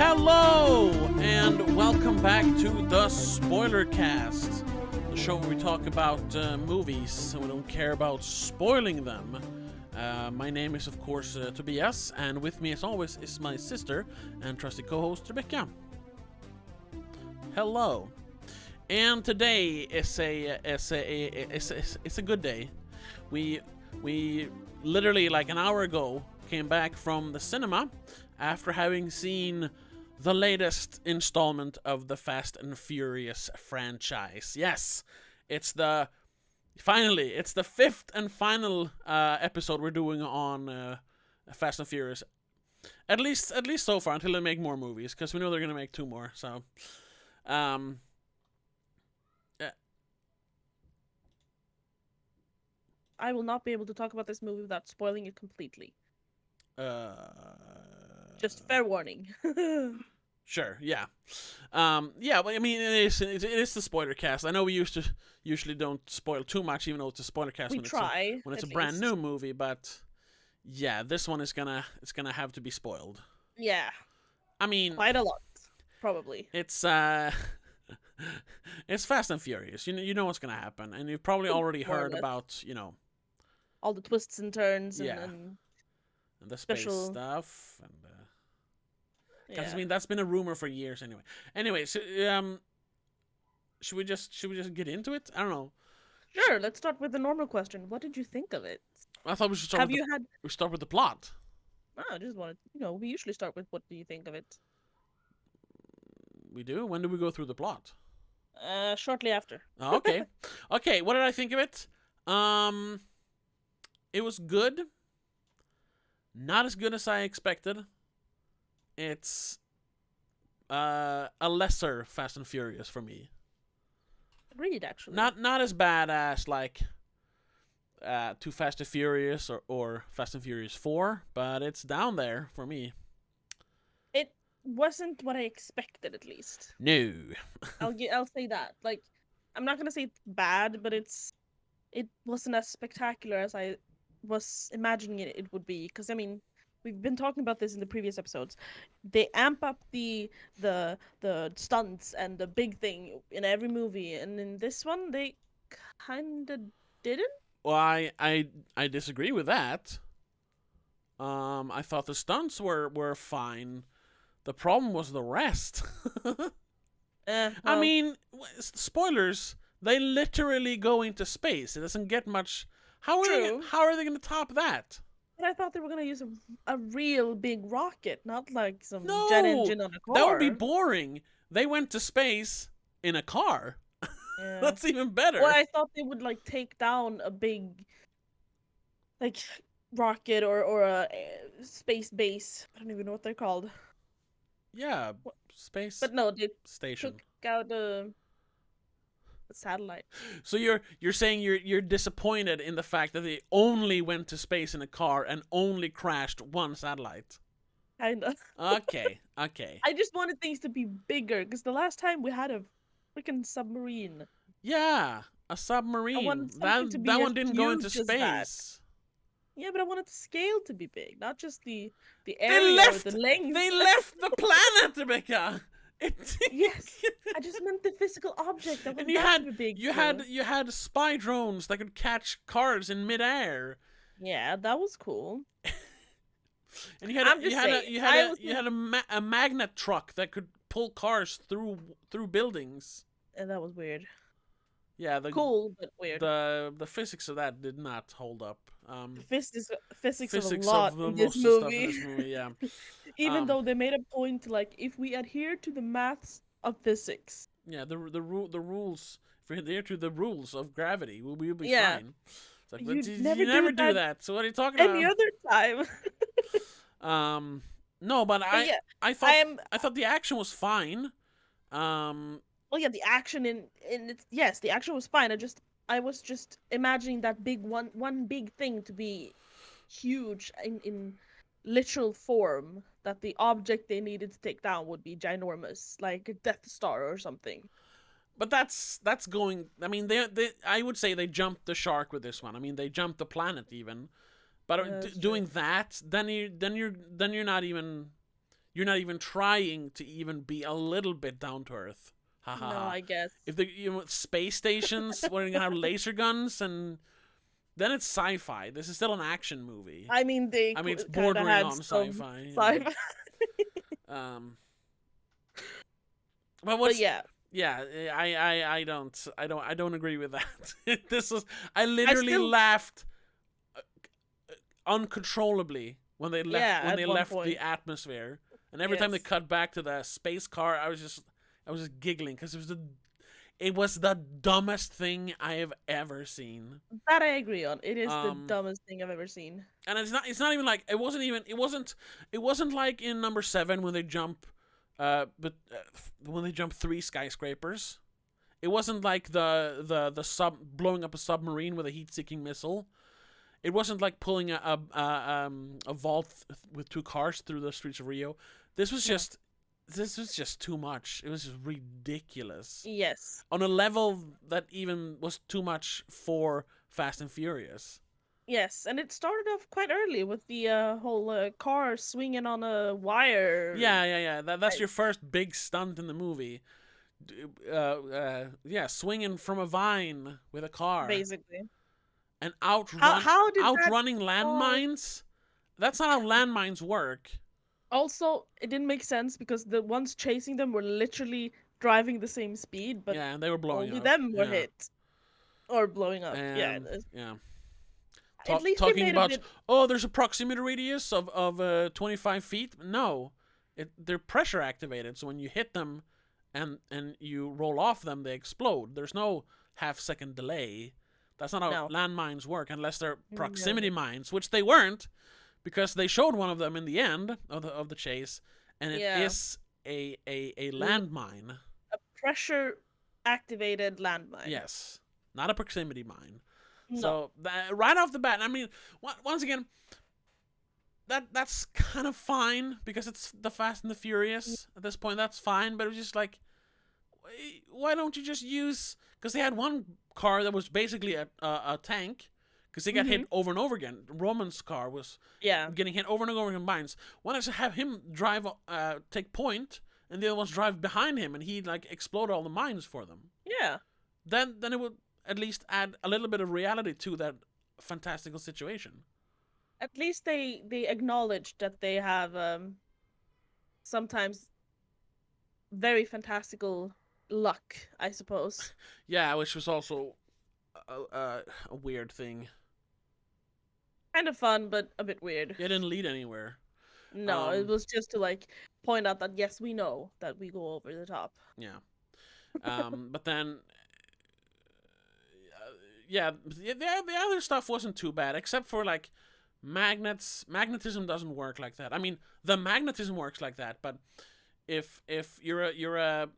Hello, and welcome back to the SpoilerCast, the show where we talk about movies and we don't care about spoiling them. My name is, of course, Tobias, and with me, as always, is my sister and trusty co-host, Rebecca. Hello. And today is a good day. We literally, like an hour ago, came back from the cinema after having seen the latest installment of the Fast and Furious franchise. Yes, it's the fifth and final episode we're doing on Fast and Furious. At least so far, until they make more movies, because we know they're gonna make 2 more. So, I will not be able to talk about this movie without spoiling it completely. Just fair warning. Sure, yeah. Yeah, but I mean, it is the spoiler cast. I know we usually don't spoil too much, even though it's a spoiler cast when it's a brand new movie. But yeah, this one is gonna have to be spoiled. Yeah. I mean, quite a lot, probably. It's it's Fast and Furious. You know what's gonna happen, and you've probably already heard about all the twists and turns and the space stuff and. Because I mean that's been a rumor for years anyway. Anyway, so should we just get into it? I don't know. Sure, let's start with the normal question. What did you think of it? I thought we should start. We start with the plot. Oh, I just wanted. We usually start with what do you think of it. We do. When do we go through the plot? Shortly after. Oh, okay. Okay. What did I think of it? It was good. Not as good as I expected. It's a lesser Fast and Furious for me. Agreed, actually. Not as bad as like Too Fast and Furious or Fast and Furious 4, but it's down there for me. It wasn't what I expected, at least. No. I'll say that. Like, I'm not gonna say it's bad, but it wasn't as spectacular as I was imagining it would be. Because I mean, we've been talking about this in the previous episodes. They amp up the stunts and the big thing in every movie, and in this one they kind of didn't. Well, I disagree with that. I thought the stunts were fine. The problem was the rest. Well, I mean, spoilers. They literally go into space. It doesn't get much. How are they going to top that? But I thought they were going to use a real big rocket, not like some jet engine on a car. That would be boring. They went to space in a car. Yeah. That's even better. Well, I thought they would like take down a big like rocket or a space base. I don't even know what they're called. Yeah, space. But no, they station. Took out a satellite. So you're saying you're disappointed in the fact that they only went to space in a car and only crashed one satellite. Kinda. Okay. I just wanted things to be bigger because the last time we had a freaking submarine. Yeah, a submarine. That one didn't go into space. Yeah, but I wanted the scale to be big, not just the area or the length. They left the planet, Rebecca. Yes, I just meant the physical object. That was big. You had spy drones that could catch cars in midair. Yeah, that was cool. And you had a magnet truck that could pull cars through buildings. And that was weird. Yeah, cool but weird. The physics of that did not hold up. Physics of a lot in this movie. Yeah. Even though they made a point, like, if we adhere to the maths of physics. Yeah, the rules. If we adhere to the rules of gravity, we'll be fine. It's like, but you never do that. So what are you talking about? Any other time. No, but I thought the action was fine. Well, yeah, the action the action was fine. I was just imagining that one big thing to be huge in literal form, that the object they needed to take down would be ginormous, like a Death Star or something. But that's going. I mean, I would say they jumped the shark with this one. I mean, they jumped the planet even. But doing that, then you're not even. You're not even trying to even be a little bit down to earth. Ha ha No, ha. I guess. If the space stations where you're gonna have laser guns, and then it's sci-fi. This is still an action movie. I mean, they I mean, it's kind of bordering had on some sci-fi. sci-fi. Um, but But what's yeah, yeah, I don't agree with that. This was I I literally still laughed uncontrollably yeah when at they one left the point. atmosphere, and every time they Yes. cut back to the space car, I was just giggling because it was the dumbest thing I have ever seen. That I agree on. It is the Um, dumbest thing I've ever seen. and it's not even like it wasn't like in number 7 when they jump, but when they jump 3 skyscrapers. It wasn't like the sub blowing up a submarine with a heat-seeking missile. It wasn't like pulling a vault with 2 cars through the streets of Rio. This was No. just this was just too much. It was just ridiculous Yes. on a level that even was too much for Fast and Furious. Yes, and it started off quite early with the whole car swinging on a wire. Yeah. That's I- your first big stunt in the movie. Yeah, swinging from a vine with a car Basically. and How did that outrunning car landmines. That's not how landmines work. also it didn't make sense because the ones chasing them were literally driving the same speed, but Yeah, and they were blowing only up. them were Yeah, hit or blowing up. Yeah, and yeah, at least they talking made a about bit. there's a proximity radius of 25 feet. No, they're pressure activated, so when you hit them, and you roll off them, they explode. There's no half-second delay. That's not how No. landmines work unless they're No. proximity mines, which they weren't, because they showed one of them in the end of the chase, and it Yeah. is a landmine. A pressure activated landmine. Yes, not a proximity mine. No. So right off the bat, I mean, once again, that's kind of fine because it's the Fast and the Furious. At this point, that's fine. But it was just like, why don't you just use? Because they had one car that was basically a tank. Because they got hit over and over again. Roman's car was Yeah. getting hit over and over in mines. Why don't you have him drive, take point, and the other ones drive behind him, and he like explode all the mines for them. Yeah. Then it would at least add a little bit of reality to that fantastical situation. At least they acknowledged that they have sometimes very fantastical luck, I suppose. Yeah, which was also a weird thing. Kind of fun, but a bit weird. It didn't lead anywhere. No, it was just to like point out that yes, we know that we go over the top. Yeah. But then, yeah, the other stuff wasn't too bad, except for like magnets. Magnetism doesn't work like that. I mean, the magnetism works like that, but if you're a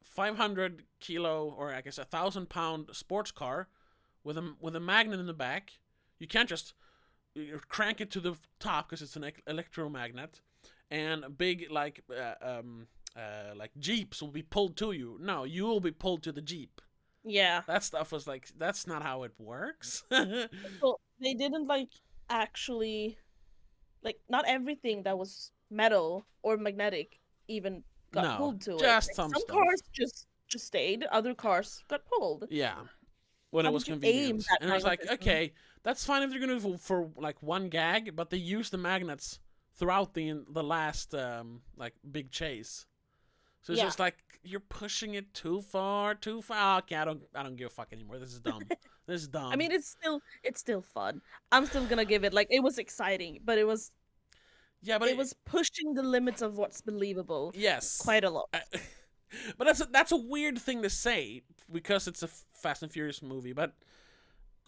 500 kilo, or I guess 1,000 pound sports car with a magnet in the back, you can't just crank it to the top because it's an electromagnet, and big like jeeps will be pulled to you. No, you will be pulled to the jeep. Yeah. That stuff was like, that's not how it works. So they didn't like actually like not everything that was metal or magnetic even got No, pulled to it. just Like, some some stuff. cars just stayed, other cars got pulled. Yeah, when How it was did you aim convenient, that and it was like, magnetism? okay, that's fine if they're gonna do for like one gag, but they use the magnets throughout the last like big chase. So it's Yeah. just like you're pushing it too far, too far. Okay, I don't give a fuck anymore. This is dumb. This is dumb. I mean, it's still fun. I'm still gonna give it like it was exciting, but yeah, but it was pushing the limits of what's believable yes, quite a lot. but that's a weird thing to say because it's a Fast and Furious movie. But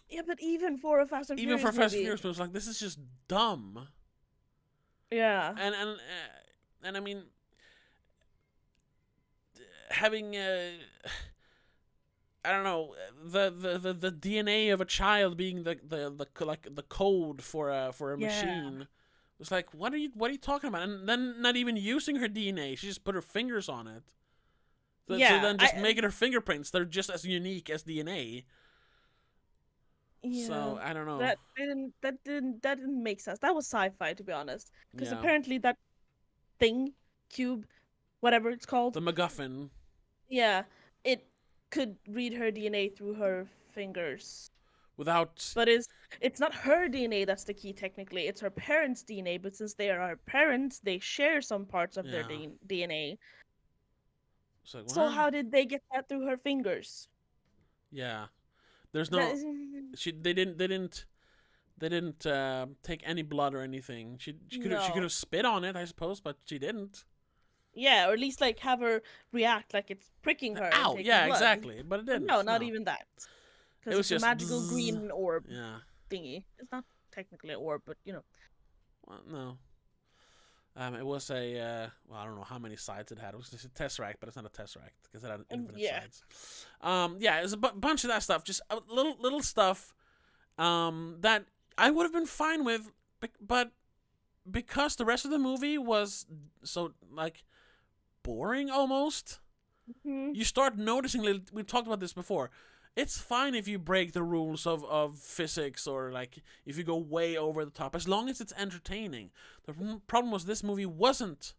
Yeah, but even for a Fast and even Furious for Fast and movie, Furious movies, like this is just dumb. yeah, And I mean, having I don't know, the DNA of a child being the code for a yeah, machine. It's like, what are you talking about? And then not even using her DNA, she just put her fingers on it. So yeah. then just making her fingerprints, they're just as unique as DNA. Yeah, So I don't know. that didn't make sense. That was sci-fi, to be honest, because Yeah. apparently that thing, cube, whatever it's called. The MacGuffin. Yeah, it could read her DNA through her fingers. Without. But it's not her DNA that's the key technically. It's her parents' DNA, but since they are her parents, they share some parts of their Yeah. DNA. It's like, So what? how did they get that through her fingers? Yeah. There's That no. is They didn't take any blood or anything. She could no. have spit on it, I suppose, but she didn't. Yeah, or at least like have her react like it's pricking her and Ow! taking Yeah, blood. exactly. But it But no, didn't. not No, even that. it Because was it's a just magical bzzz. green orb Yeah. thingy. It's not technically an orb, but you know. Well, no. It was a well, I don't know how many sides it had. It was just a tesseract, but it's not a tesseract because it had infinite Yeah. sides. Yeah, it was a bunch of that stuff, just little stuff that I would have been fine with, but because the rest of the movie was so like boring almost, Hmm. you start noticing little. We've talked about this before. It's fine if you break the rules of physics or like if you go way over the top, as long as it's entertaining. The problem was this movie wasn't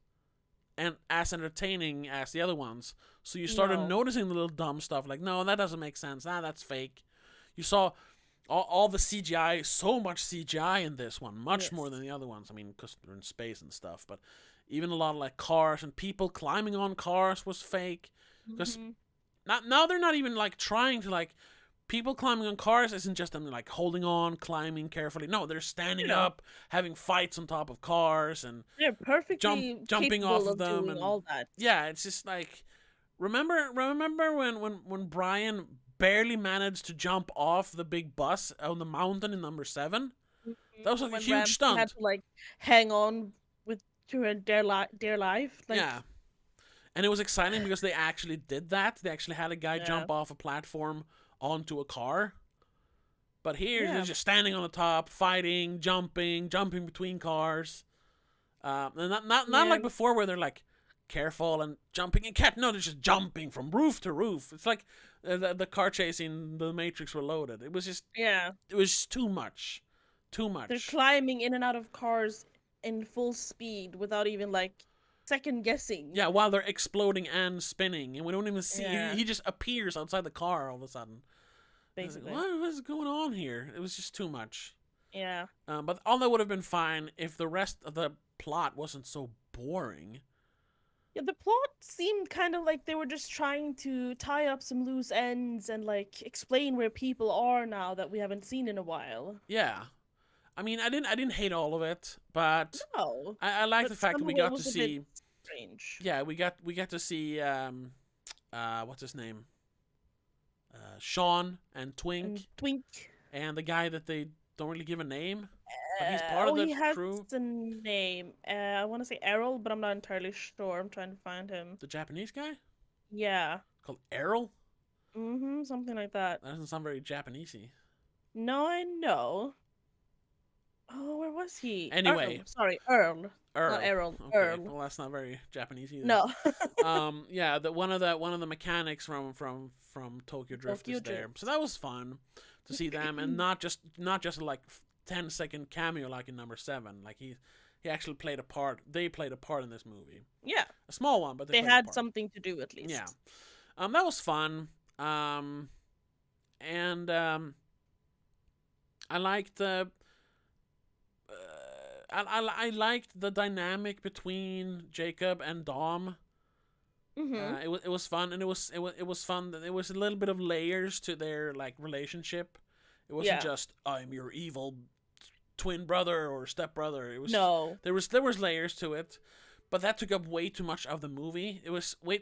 as entertaining as the other ones, so you started No. noticing the little dumb stuff like, no, that doesn't make sense. That's fake. You saw all the CGI, so much CGI in this one, much more Yes. than the other ones. I mean, because they're in space and stuff, but even a lot of like cars and people climbing on cars was fake. Because Hmm. now they're not even like trying to like people climbing on cars isn't just them like holding on, climbing carefully. No, they're standing No. up, having fights on top of cars and They're perfectly jumping off capable of of them, doing and all that. yeah, it's just like remember when Brian barely managed to jump off the big bus on the mountain in number 7? That was like a When huge Ramsey had stunt. to like hang on with to her dear life, like Yeah. And it was exciting because they actually did that. They actually had a guy yeah, jump off a platform onto a car. But here they're yeah, just standing on the top, fighting, jumping between cars. And not yeah, like before where they're like careful and jumping and cat. No, they're just jumping from roof to roof. It's like the car chasing the Matrix Reloaded. yeah. It was too much, too They're much. climbing in and out of cars in full speed without even like second guessing. Yeah, while they're exploding and spinning, and we don't even see. Yeah, He just appears outside the car all of a sudden. I was like, basically. what is going on here? It was just too much. Yeah. But all that would have been fine if the rest of the plot wasn't so boring. Yeah, the plot seemed kind of like they were just trying to tie up some loose ends and like explain where people are now that we haven't seen in a while. Yeah, I mean, I didn't hate all of it, but No, I like but the fact that some we of it got to was a bit see. strange. Yeah, we got to see what's his name, Sean and And Twink Twink. and the guy that they don't really give a name, but he's part of Oh, the he has crew, a name. I want to say Errol, but I'm not entirely sure. I'm trying to find him. the Japanese guy Yeah. called Errol. Something like that. That doesn't sound very Japanesey. No, I know. Oh, where was he? Earl. Anyway, Sorry, Earl. Not Earl. Errol. Okay, Earl. well that's not very Japanese either. No. Yeah, one of the mechanics from Tokyo Drift Tokyo is there, Drift. so that was fun to see them, and not just like 10-second cameo like in number 7. Like he actually played a part. They played a part in this movie, Yeah, a small one, but they they played a had part. something to do at Yeah, least. that was fun. And I liked the. I liked the dynamic between Jacob and Dom. Mm-hmm. It was fun, and it was fun. There was a little bit of layers to their like relationship. It wasn't Yeah. just I'm your evil twin brother or step brother. No. There was layers to it, but that took up way too much of the movie. It was way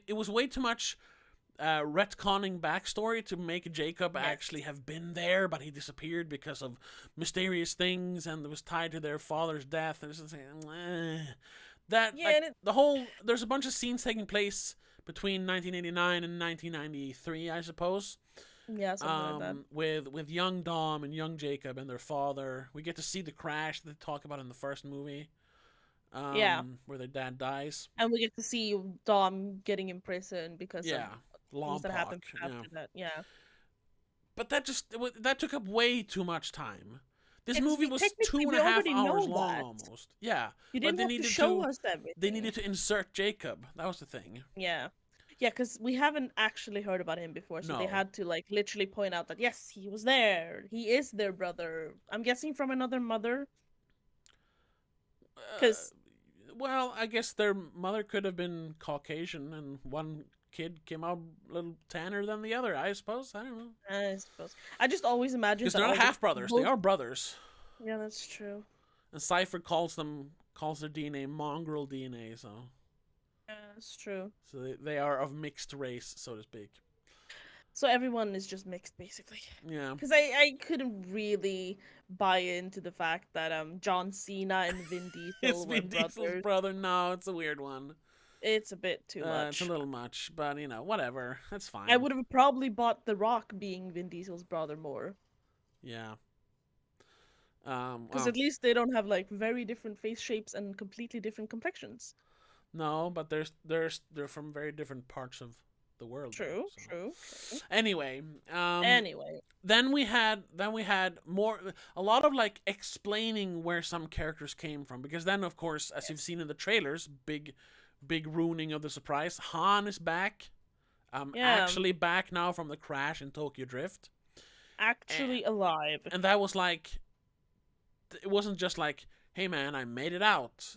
too much retconning backstory to make Jacob Yes. actually have been there, but he disappeared because of mysterious things, and it was tied to their father's death. And it's just like, that Yeah, like and the whole. There's a bunch of scenes taking place between 1989 and 1993, I suppose. yeah, something like that. With young Dom and young Jacob and their father, we get to see the crash that they talk about in the first movie. Yeah, Where their dad dies. and we get to see Dom getting imprisoned because of Yeah, things that Lompoc. happened Yeah, after that. Yeah. but that took up way too much time. This Because movie we was two technically and we a half already hours know long that. almost. Yeah, You but didn't have to show us they everything. needed to insert Jacob. That was the thing. Yeah. Yeah, because we haven't actually heard about him before, so they No. had to like literally point out that yes, he was there. He is their brother. I'm guessing from another mother. Uh, Because well, I guess their mother could have been Caucasian, and one kid came out a little tanner than the other. I suppose. I don't know. I suppose I just always imagined Because that they're not all the half brothers; they both. are brothers. Yeah, that's true. And Cipher calls their DNA mongrel DNA. Yeah, that's true. So they are of mixed race, so to speak. So everyone is just mixed, basically. Yeah. Because I couldn't really buy into the fact that John Cena and Vin It's Diesel were Vin Diesel's brothers. brother. No, it's a weird one. It's a bit too It's a much. little much, but whatever. That's I fine. would have probably bought The Rock being Vin Diesel's brother more. Yeah. Because Well, at least they don't have like very different face shapes and completely different complexions. no, but they're from very different parts of the world, though. True, So true, true. anyway, Anyway, then we had more a lot of like explaining where some characters came from, because then of course, as you've yes. seen in the trailers, big ruining of the surprise. Han is back. Yeah, Actually back now from the crash in Tokyo Drift. and, actually alive. and that was like, it wasn't just like, hey man, I made it out.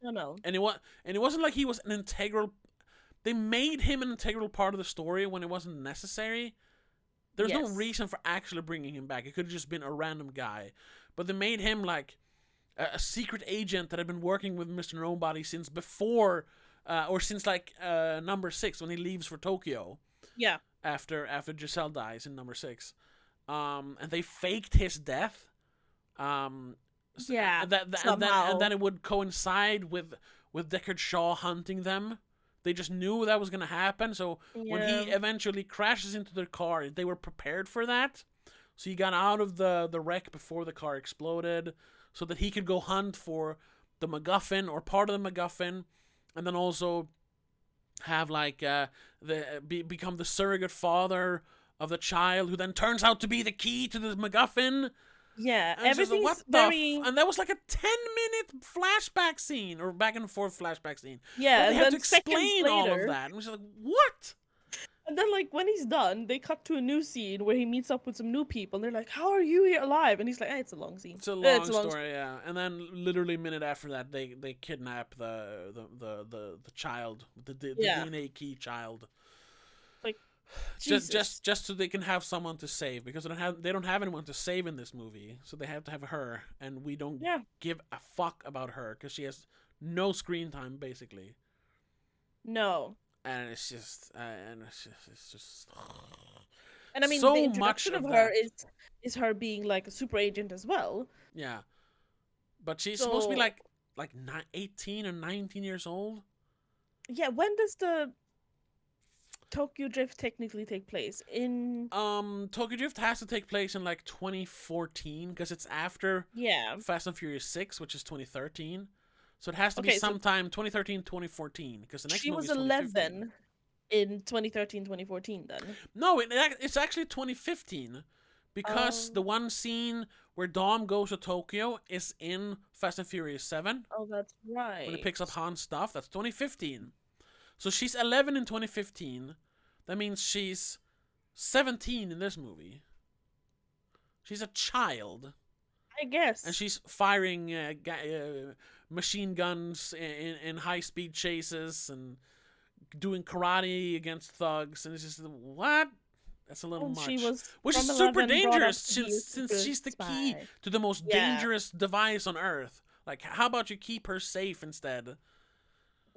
No, no. And it wasn't like he was an integral. They made him an integral part of the story when it wasn't necessary. There's no Yes. reason for actually bringing him back. It could have just been a random guy, but they made him like a secret agent that had been working with Mr. Nobody since before, or since like number 6 when he leaves for Tokyo Yeah. after Giselle dies in number 6. And they faked his death. Yeah. And Somehow. then it would coincide with Deckard Shaw hunting them. They just knew that was gonna happen. So when he Yeah. eventually crashes into their car, they were prepared for that. So he got out of the wreck before the car exploded, so that he could go hunt for the MacGuffin or part of the MacGuffin, and then also have like become the surrogate father of the child, who then turns out to be the key to the MacGuffin. Yeah. And it's just like, Everything's what the very. and that was like a 10-minute flashback scene, or back and forth flashback scene. Yeah, Where they and had to then seconds explain all of later, that. And it was like, what? and then like when he's done, they cut to a new scene where he meets up with some new people, and they're like, "How are you here alive?" And he's like, "It's a long scene. It's a It's long a long story, yeah. And then literally a minute after that, they kidnap the child, the Yeah. DNA key child, Like just Jesus. so they can have someone to save, because they don't have anyone to save in this movie, so they have to have her, and we don't Yeah. give a fuck about her because she has no screen time basically, No. and it's just And I mean, the so much introduction of of her that. is her being like a super agent as well. Yeah, but she's supposed to be So 18 or 19 years old. yeah, when does the Tokyo Drift technically take place? In Tokyo Drift has to take place in like 2014, because it's after yeah. Fast and Furious 6, which is 2013. So it has to be Okay, so sometime 2013, 2014, because the next she movie was is 2015. 11 in 2013, 2014 then. No, it's actually 2015, because the Oh, one scene where Dom goes to Tokyo is in Fast and Furious 7 oh, that's when he right. picks up Han's stuff. That's 2015. So she's 11 in 2015. That means she's 17 in this movie. She's a child, I and guess. she's firing machine guns in high speed chases and doing karate against thugs, and it's just, what? That's a little Oh, she much. was Which is from super 11 brought up dangerous, to be a since super she's the key spy. to the most Yeah, dangerous device on Earth. Like, how about you keep her safe instead?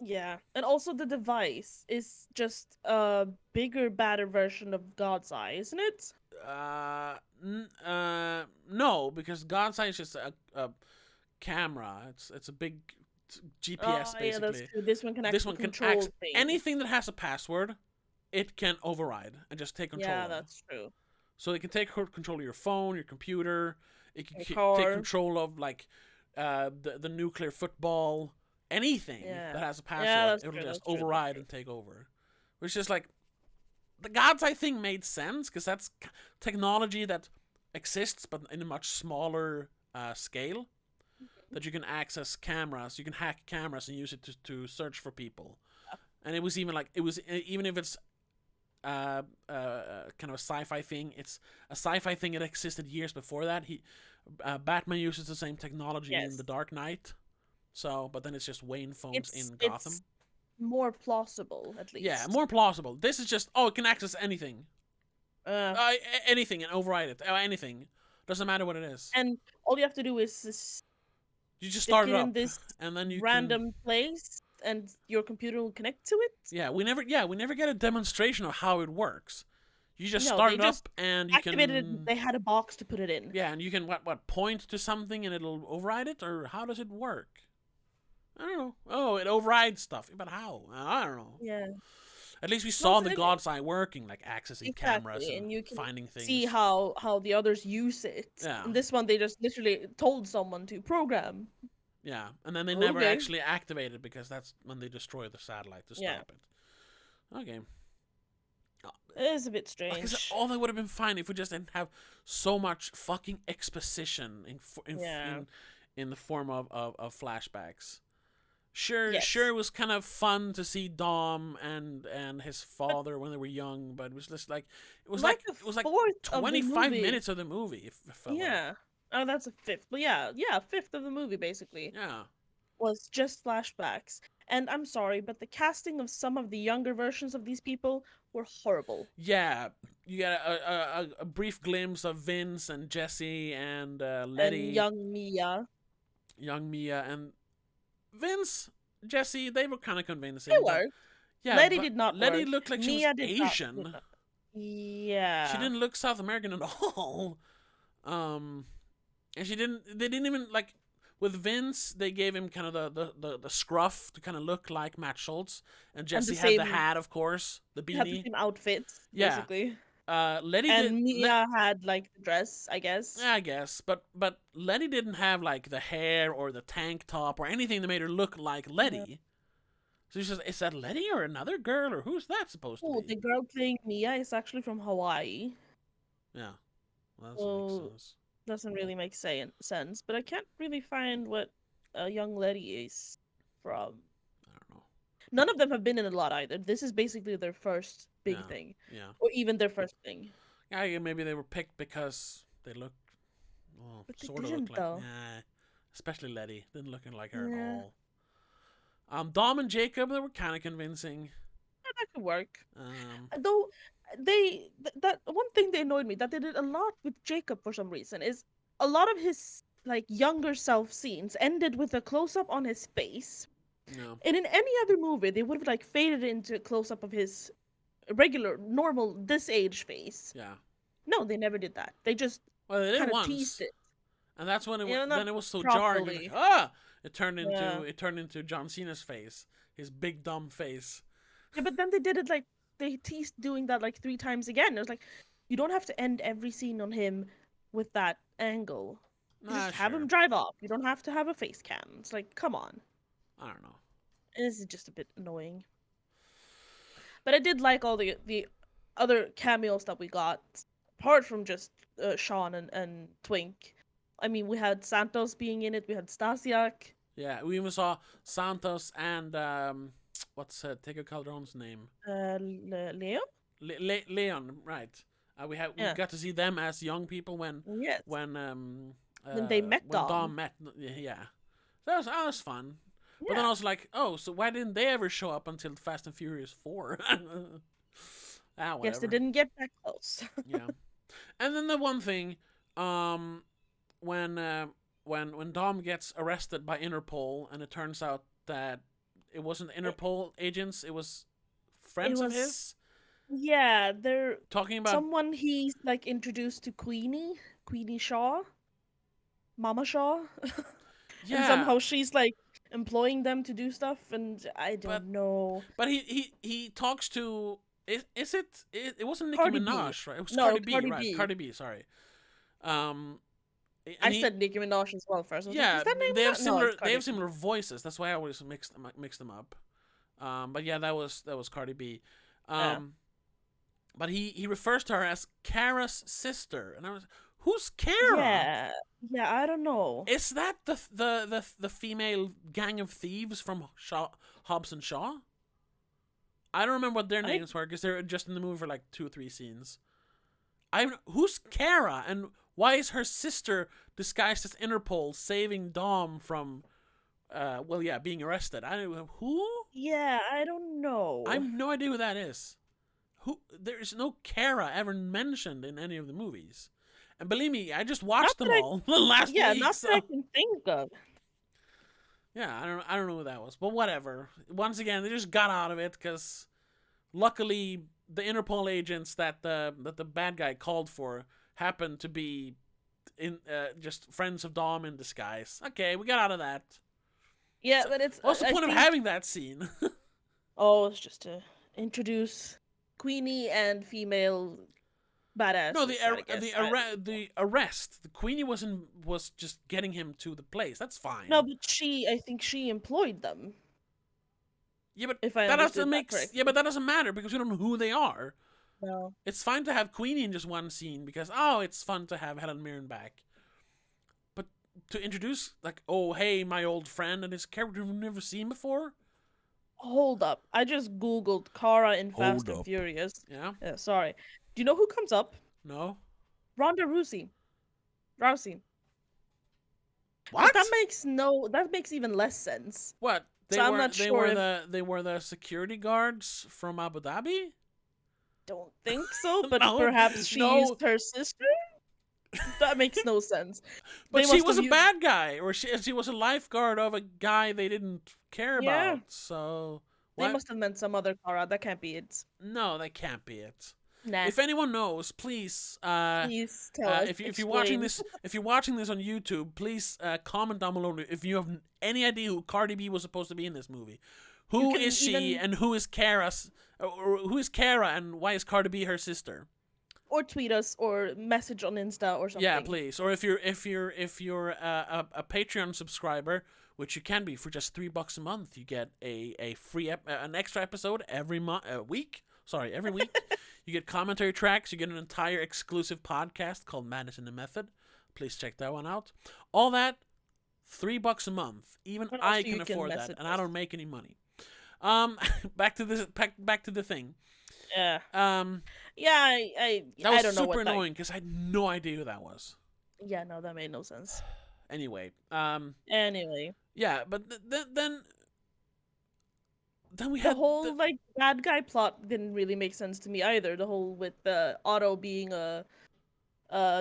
yeah. And also the device is just a bigger, badder version of God's Eye, isn't it? No, because God's Eye is just a camera. It's a big Oh, GPS yeah, that's basically. true. This one can This actually one can control things. anything that has a password. It can override and just take control Yeah, of. that's true. So it can take control of your phone, your computer. It can Your take car. control of like the nuclear football. Anything Yeah. that has a Yeah, password, that's it'll true. just That's true. That's override true. and take over. Which is like, the God's Eye thing made sense, because that's technology that exists, but in a much smaller scale. That you can access cameras, you can hack cameras and use it to search for people. And it was even like even if it's kind of a sci-fi thing, it's a sci-fi thing that existed years before that. Batman uses the same technology in Yes. The Dark Knight. So, but then it's just Wayne phones in It's Gotham. more plausible, at Yeah, least. more plausible. This is just it can access anything, Uh, anything, and override it. Anything doesn't matter what it is. and all you have to do is You just stick start it it in up, this and then you can. random place, and your computer will connect to it. Yeah, we never get a demonstration of how it works. You just No, start they it just up, and you activated it. can. They had a box to put it in. Yeah, and you can point to something, and it'll override it, or how does it work? I don't know. Oh, it overrides stuff, but how? I don't know. Yeah. At least we No, saw the God's Eye working, like accessing cameras exactly, and and you can finding see things. how the others use it. Yeah, In this one, they just literally told someone to program. yeah, and then they never Okay. actually activate it because that's when they destroy the satellite to Yeah, stop it. Okay. it is a bit Like I said, strange. all that would have been fine if we just didn't have so much fucking exposition Yeah. in the form of flashbacks. Sure, Yes. it was kind of fun to see Dom and his father when they were young, but it was just like Like a it was like fourth of the 25 movie. minutes of the movie. It felt like. Yeah. Oh, that's a fifth. But yeah, a fifth of the movie basically Yeah, was just flashbacks. And I'm sorry, but the casting of some of the younger versions of these people were horrible. yeah. You got a brief glimpse of Vince and Jesse and And Letty, young Mia, young Mia, and Vince, Jesse. They were kind of they convincing, but worked. yeah, Letty but did not Letty work. looked like she was Mia did not. Asian. She Yeah. didn't look South American at all. Um, and she didn't. They didn't even like. With Vince, they gave him kind of the scruff to kind of look like Matt Schultz, and And the Jesse had the same hat, of course, the had the beanie. same outfits, Yeah. basically. Letty did. And Mia had like the dress, I guess. I guess, but Letty didn't have like the hair or the tank top or anything that made her look like Yeah. Letty. So she says, "Is that Letty or another girl or who's that supposed to Oh, be?" the girl playing Mia is actually from Hawaii. Yeah, well, that makes So sense. doesn't really make sense. But I can't really find what a young Letty is from. I don't know. None of them have been in a lot either. This is basically their first big Yeah, thing. yeah. Or even their first thing. Yeah, maybe they were picked because they look, well, But they sort of look didn't like, though. especially Letty didn't look like her at Yeah, all. Dom and Jacob, they were kind of convincing. that could work. Um, Though that one thing they annoyed me that they did a lot with Jacob for some reason is a lot of his like younger self scenes ended with a close up on his face. no, And in any other movie, they would have like faded into a close up of his regular, normal, this age face. yeah. No, they never did that. They just Well, they did kind it of teased once, it. and that's when Not then it was so jarring. It was like, properly. ah! Yeah. It turned into John Cena's face, his big dumb face. Yeah, but then they did it like they teased doing that like 3 times again. It was like you don't have to end every scene on him with that angle. You Ah, just have him sure. drive off. You don't have to have a face cam. It's like, come on. I don't know. This is just a bit annoying. But I did like all the other cameos that we got, apart from just Sean and Twink. I mean, we had Santos being in it. We had Stasiak. Yeah, we even saw Santos and what's Tego Calderon's name? Leo. Leon, right? We Yeah. got to see them as young people when Yes. when They met when Dom Dom. met. Yeah, that was fun. But then Yeah. I was like, oh, so why didn't they ever show up until Fast and Furious 4? Guess they Whatever. didn't get that close. Yeah. And then the one thing, when Dom gets arrested by Interpol, and it turns out that it wasn't Interpol agents, it was friends of his Yeah, they're talking about. someone he's like introduced to Queenie Shaw, Mama Shaw, and Yeah, somehow she's like employing them to do stuff, and I but don't know. but he talks to. It wasn't Nicki Cardi B. Minaj, right? It was No, Cardi B, Cardi right? B. Cardi B, sorry. Um, I and he, said Nicki Minaj as well first. I was like, yeah, is that name they have Minaj? No, similar it's Cardi B. voices. That's why I always mix them up. But yeah, that was Cardi B. Yeah. But he refers to her as Kara's sister, and I was, Who's Kara? Yeah, yeah, I don't know. Is that the female gang of thieves from Hobbs and Shaw? I don't remember what their I names were because they're just in the movie for like 2 or 3 scenes. Who's Kara and why is her sister disguised as Interpol saving Dom from being arrested? I don't know who. Yeah, I don't I know. have no idea who that is. Who? There is no Kara ever mentioned in any of the movies. And believe me, I just Not watched that them all last yeah, week. not that I So can think of. yeah, I don't know who that was, but whatever. Once again, they just got out of it because luckily the Interpol agents that the bad guy called for happened to be in just friends of Dom in disguise. Okay, we got out of that. Yeah, So but it's what's the I point of think having that scene? it's just to introduce Queenie and female No, the badasses, I guess. the arrest. The Queenie was just getting him to the place. That's No, fine. but I think she employed them, Yeah, but if I that understood doesn't that make correctly. yeah, but that doesn't matter because we don't know who they are. No. It's fine to have Queenie in just one scene because it's fun to have Helen Mirren back. But to introduce like, oh hey, my old friend and his character we've never seen before. Hold up. I just Googled Kara in Hold Fast and up. Furious. Yeah. Sorry. Do you know who comes up? No. Ronda Rousey. Rousey. But What? that makes even less sense. What? So I'm not sure if They were the security guards from Abu Dhabi? don't think so, but No, perhaps she no. used her sister? That makes no sense. But They she must was have a used bad guy, or she was a lifeguard of a guy they didn't care Yeah. about. So They what? must have meant some other Kara. That can't be it. No, that can't be it. Nah. If anyone knows, please. Please tell us. If you're watching Explain. this on YouTube, please comment down below if you have any idea who Cardi B was supposed to be in this movie. Who can is she even- and who is Kara? Or who is Kara and why is Cardi B her sister? Or tweet us or message on Insta or something. Yeah, please. Or if you're a Patreon subscriber, which you can be for just $3 a month, you get a free an extra episode every week. Sorry, every week. You get commentary tracks. You get an entire exclusive podcast called Madness in the Method. Please check that one out. All that, $3 a month. Even What else I do you can can afford that, message and I us? don't make any money. Back to this. Back to the thing. Yeah. Um, Yeah, I that was don't know super what annoying because I had no idea who that was. Yeah, no, that made no sense. Anyway, Anyway, yeah, but then we the had whole like bad guy plot didn't really make sense to me either. The whole with Otto being a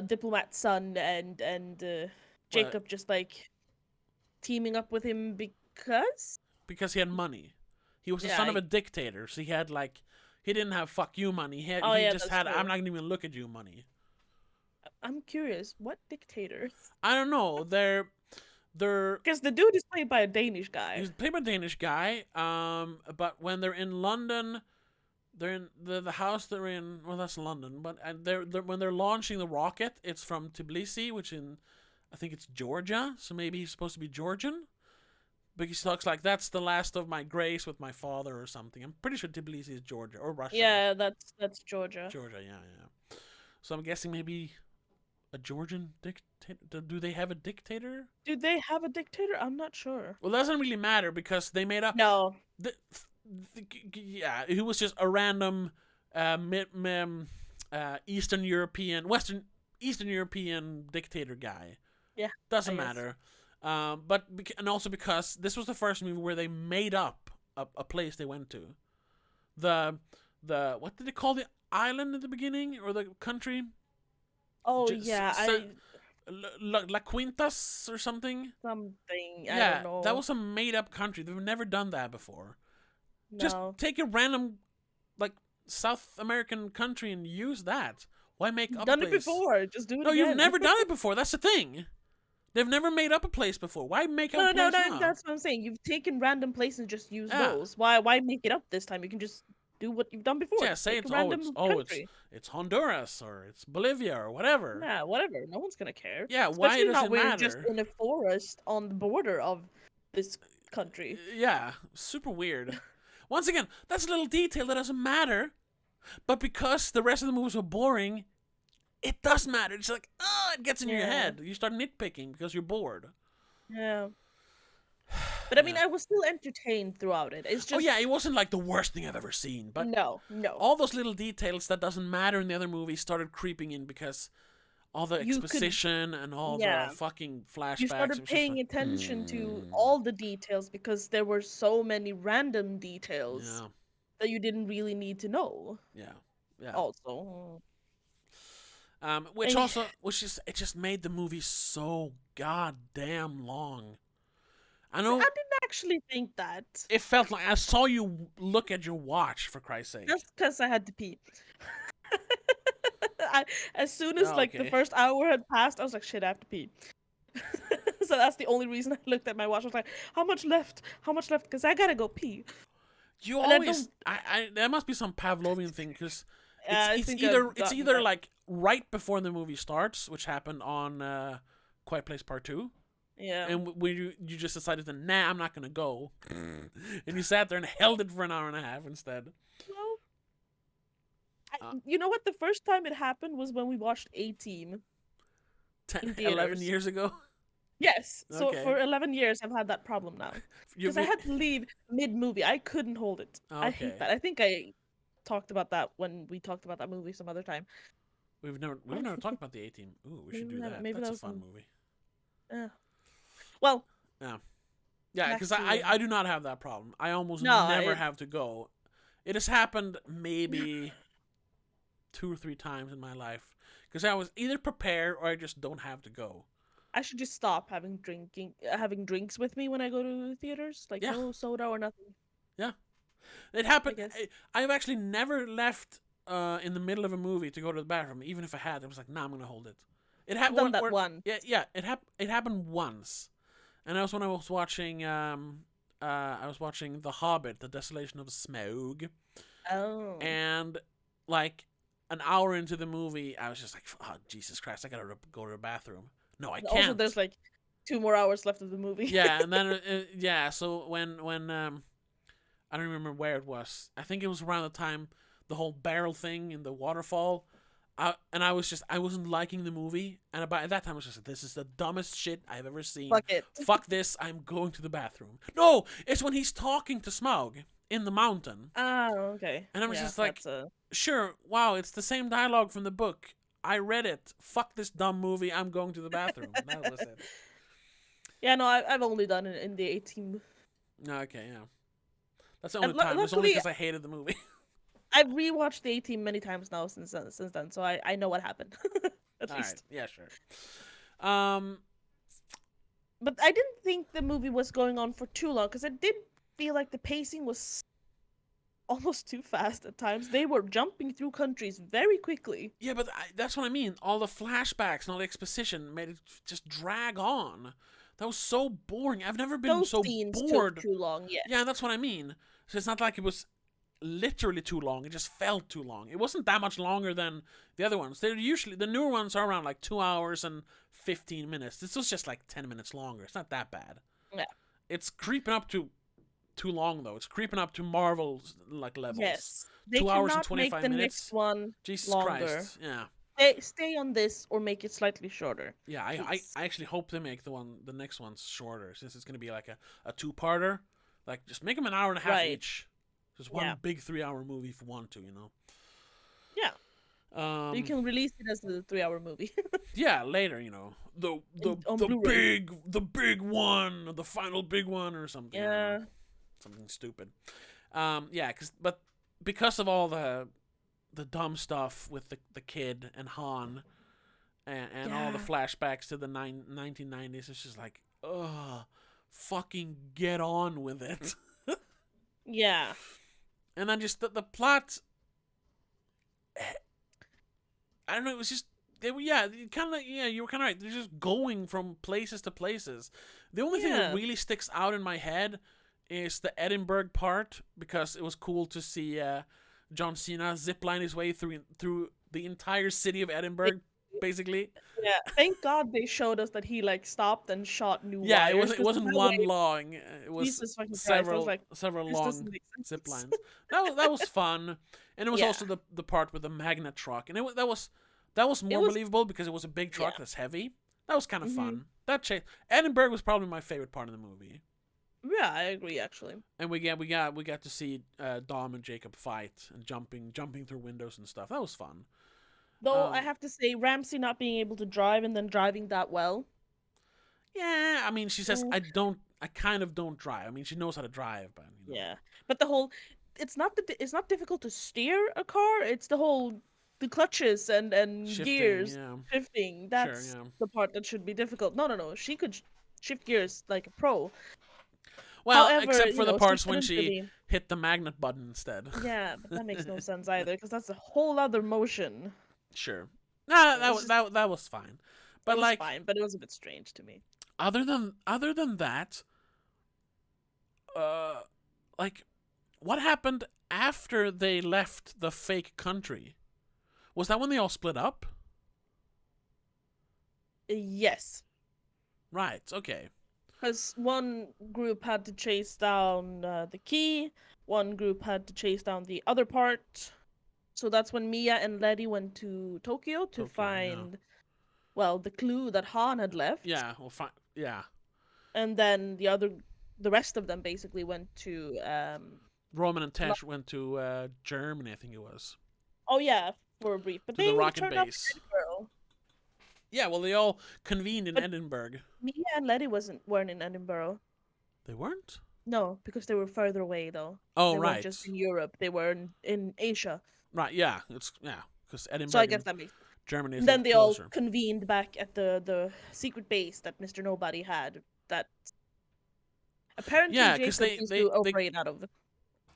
diplomat's son and Jacob just like teaming up with him because he had money. He was the Yeah, son of a dictator, so he had like he didn't have fuck you money. He yeah, just that's had true. I'm not gonna even look at you money. I'm curious, what dictator? I don't know. They're Because the dude is played by a Danish guy. he's played by a Danish guy. But when they're in London, they're in the house they're in. Well, that's London. But they're when they're launching the rocket, it's from Tbilisi, which I think it's Georgia. So maybe he's supposed to be Georgian. Because he talks like that's the last of my grace with my father or something. I'm pretty sure Tbilisi is Georgia or Russia. Yeah, that's Georgia. Georgia, yeah. So I'm guessing maybe a Georgian dictator. Do they have a dictator? Do they have a dictator? I'm not sure. Well, that doesn't really matter because they made up. No. Yeah, he was just a random Eastern European dictator guy. Yeah. Doesn't I guess. matter. And also because this was the first movie where they made up a place they went to. The what did they call the island at the beginning or the country? Oh Just yeah, La Quintas or something. something. I Yeah, don't know. that was a made up country. They've never done that before. no. Just take a random like South American country and use that. Why make You've up done a it place? before. Just do it No, again. you've never done it before. That's the thing. They've never made up a place before. Why make up a No, place now? that's what I'm saying. You've taken random places and just used Yeah. those. Why make it up this time? You can just do what you've done before. Yeah, say Take it's a random country. it's Honduras or it's Bolivia or whatever. Yeah, whatever. No one's gonna care. Yeah, why Especially does not it when matter? you're just in a forest on the border of this country. Yeah, super weird. Once again, that's a little detail that doesn't matter, but because the rest of the movies were boring, it does matter. It's like, it gets in your Yeah. head. You start nitpicking because you're bored. Yeah. But I mean, Yeah. I was still entertained throughout it. It's Oh just yeah, it wasn't like the worst thing I've ever seen, but no. all those little details that doesn't matter in the other movies started creeping in because all the You could, exposition and all the yeah. fucking You flashbacks. It started was just paying like, attention to all the details because there were so many random details yeah, that you didn't really need to know. yeah, yeah. Also, Which and also, it just made the movie so goddamn long. I see, I know didn't actually think that. it felt like I saw you look at your watch, for Christ's sake. That's because I had to pee. I, as soon as Oh, like the okay. first hour had passed, I was like, shit, I have to pee. So that's the only reason I looked at my watch. I was like, how much left? How much left? Because I gotta go pee. You And I always, don't. there must be some Pavlovian thing because I it's think I've it's gotten either that. like right before the movie starts, which happened on Quiet Place Part 2, Yeah. and when you just decided to, nah, I'm not gonna go, and you sat there and held it for an hour and a half instead. Well, Uh, you know what? The first time it happened was when we watched A-Team in 11 theaters. years ago. Yes. So Okay. for 11 years, I've had that problem now. You, Because I had to leave mid-movie. I couldn't hold it. I hate okay. that. I think I talked about that when we talked about that movie some other time. We've never talked about the A Team. Ooh, we should Maybe we do haven't. that. Maybe That's that a was fun in. movie. Well, Yeah. Yeah, back because to I do not have that problem. I almost no. never have to go. It has happened maybe 2 or 3 times in my life because I was either prepared or I just don't have to go. I should just stop having drinks with me when I go to theaters. Like Yeah, no soda or nothing. yeah. It I happened. guess I've actually never left in the middle of a movie to go to the bathroom, even if I had. I was like, nah, I'm gonna hold it. It I've happened. done that one. Yeah. It happened once, and that was when I was watching. I was watching The Hobbit: The Desolation of Smaug, Oh. and like an hour into the movie, I was just like, oh, Jesus Christ, I gotta go to the bathroom. No, I And also, can't. there's like 2 more hours left of the movie. Yeah, and then yeah, so when I don't remember where it was. I think it was around the time the whole barrel thing in the waterfall. I wasn't liking the movie, and about that time I was just like, this is the dumbest shit I've ever seen. Fuck it. Fuck this! I'm going to the bathroom. No, it's when he's talking to Smaug in the mountain, Oh, okay. and I'm Yeah, just like, that's a. sure, wow, it's the same dialogue from the book. I read it. Fuck this dumb movie. I'm going to the bathroom. That was it. Yeah, no, I've only done it in the A-Team. Okay, yeah. That's the only time. It's only Luckily, because I hated the movie. I've rewatched the A-Team many times now since then, so I know what happened. At All right. least. Yeah, sure. Um, But I didn't think the movie was going on for too long because I did feel like the pacing was almost too fast at times. They were jumping through countries very quickly. yeah, but that's what I mean. All the flashbacks and all the exposition made it just drag on. That was so boring. I've never been Those so scenes took bored. too long, yes. Yeah, that's what I mean. So it's not like it was literally too long. It just felt too long. It wasn't that much longer than the other ones. They're usually the newer ones are around like 2 hours and 15 minutes. This was just like 10 minutes longer. It's not that bad. Yeah. It's creeping up to too long though. It's creeping up to Marvel's like levels. Yes. They 2 hours and cannot make 25 the minutes. next one Jesus longer. Christ. Yeah. Stay on this or make it slightly shorter. Yeah, I Please. actually hope they make the next one's shorter since it's gonna be like a two-parter. Like just make them an hour and a half Right. each. Just one Yeah. big 3-hour movie if you want to, you know. Yeah. You can release it as a 3-hour movie. Yeah, later, you know, On the Blu-ray. big one, the final big one or something. I don't Yeah. know. Something stupid. Yeah, because of all the dumb stuff with the kid and Han and all the Yeah. flashbacks to the 1990s, it's just like, ugh, fucking get on with it. Yeah. And then just the plot, I don't know, it was just, they were, yeah, you were kind of right. They're just going from places to places. The only thing that Yeah. really sticks out in my head is the Edinburgh part, because it was cool to see John Cena zipline his way through the entire city of Edinburgh, basically. Yeah. Thank God they showed us that he like stopped and shot new Yeah, wires. it 'Cause wasn't that one way- long. It was Jesus fucking Christ. I was like, several this long doesn't make sense. zip lines. That was fun, and it was Yeah. also the part with the magnet truck, and that was That was It more was believable because it was a big yeah. truck that's heavy. That was kind of Hmm. fun. That chase Edinburgh was probably my favorite part of the movie. Yeah, I agree actually. And we got to see Dom and Jacob fight and jumping through windows and stuff. That was fun. Though I Um, have to say, Ramsey not being able to drive and then driving that well. yeah, I mean, she says Mm, I kind of don't drive. I mean, she knows how to drive, but yeah, but the whole, it's not difficult to steer a car. It's the clutches and shifting. gears Yeah, shifting. sure, That's yeah. the part that should be difficult. No, no, no. She could shift gears like a pro. Well, However, except for the she parts when shouldn't she really. hit the magnet button instead. Yeah, but that makes no sense either because that's a whole other motion. Sure. Nah, So it's just that was fine. it But was like fine, but it was a bit strange to me. other than that, uh like what happened after they left the fake country? Was that when they all split up? Yes, Right. Okay. because one group had to chase down the key, one group had to chase down the other part. So that's when Mia and Letty went to Tokyo to Tokyo, yeah. find, well, the clue that Han had left, Yeah, well fine. Yeah. and then the rest of them basically went to Roman and Lo- Tesh went to Germany, I think it was. oh yeah, for a brief, but To the they rocket turned up base. in Edinburgh. Yeah, well they all convened in But Edinburgh. Mia and Letty weren't in Edinburgh. They weren't? No, because they were further away though. Oh, They weren't right. just in Europe; they were in Asia. Right, yeah. It's yeah, cuz So I Edinburgh guess and that makes. Germany is And a little then they all closer. convened back at the secret base that Mr. Nobody had. That apparently Yeah, cuz Jacob used to they operate out of.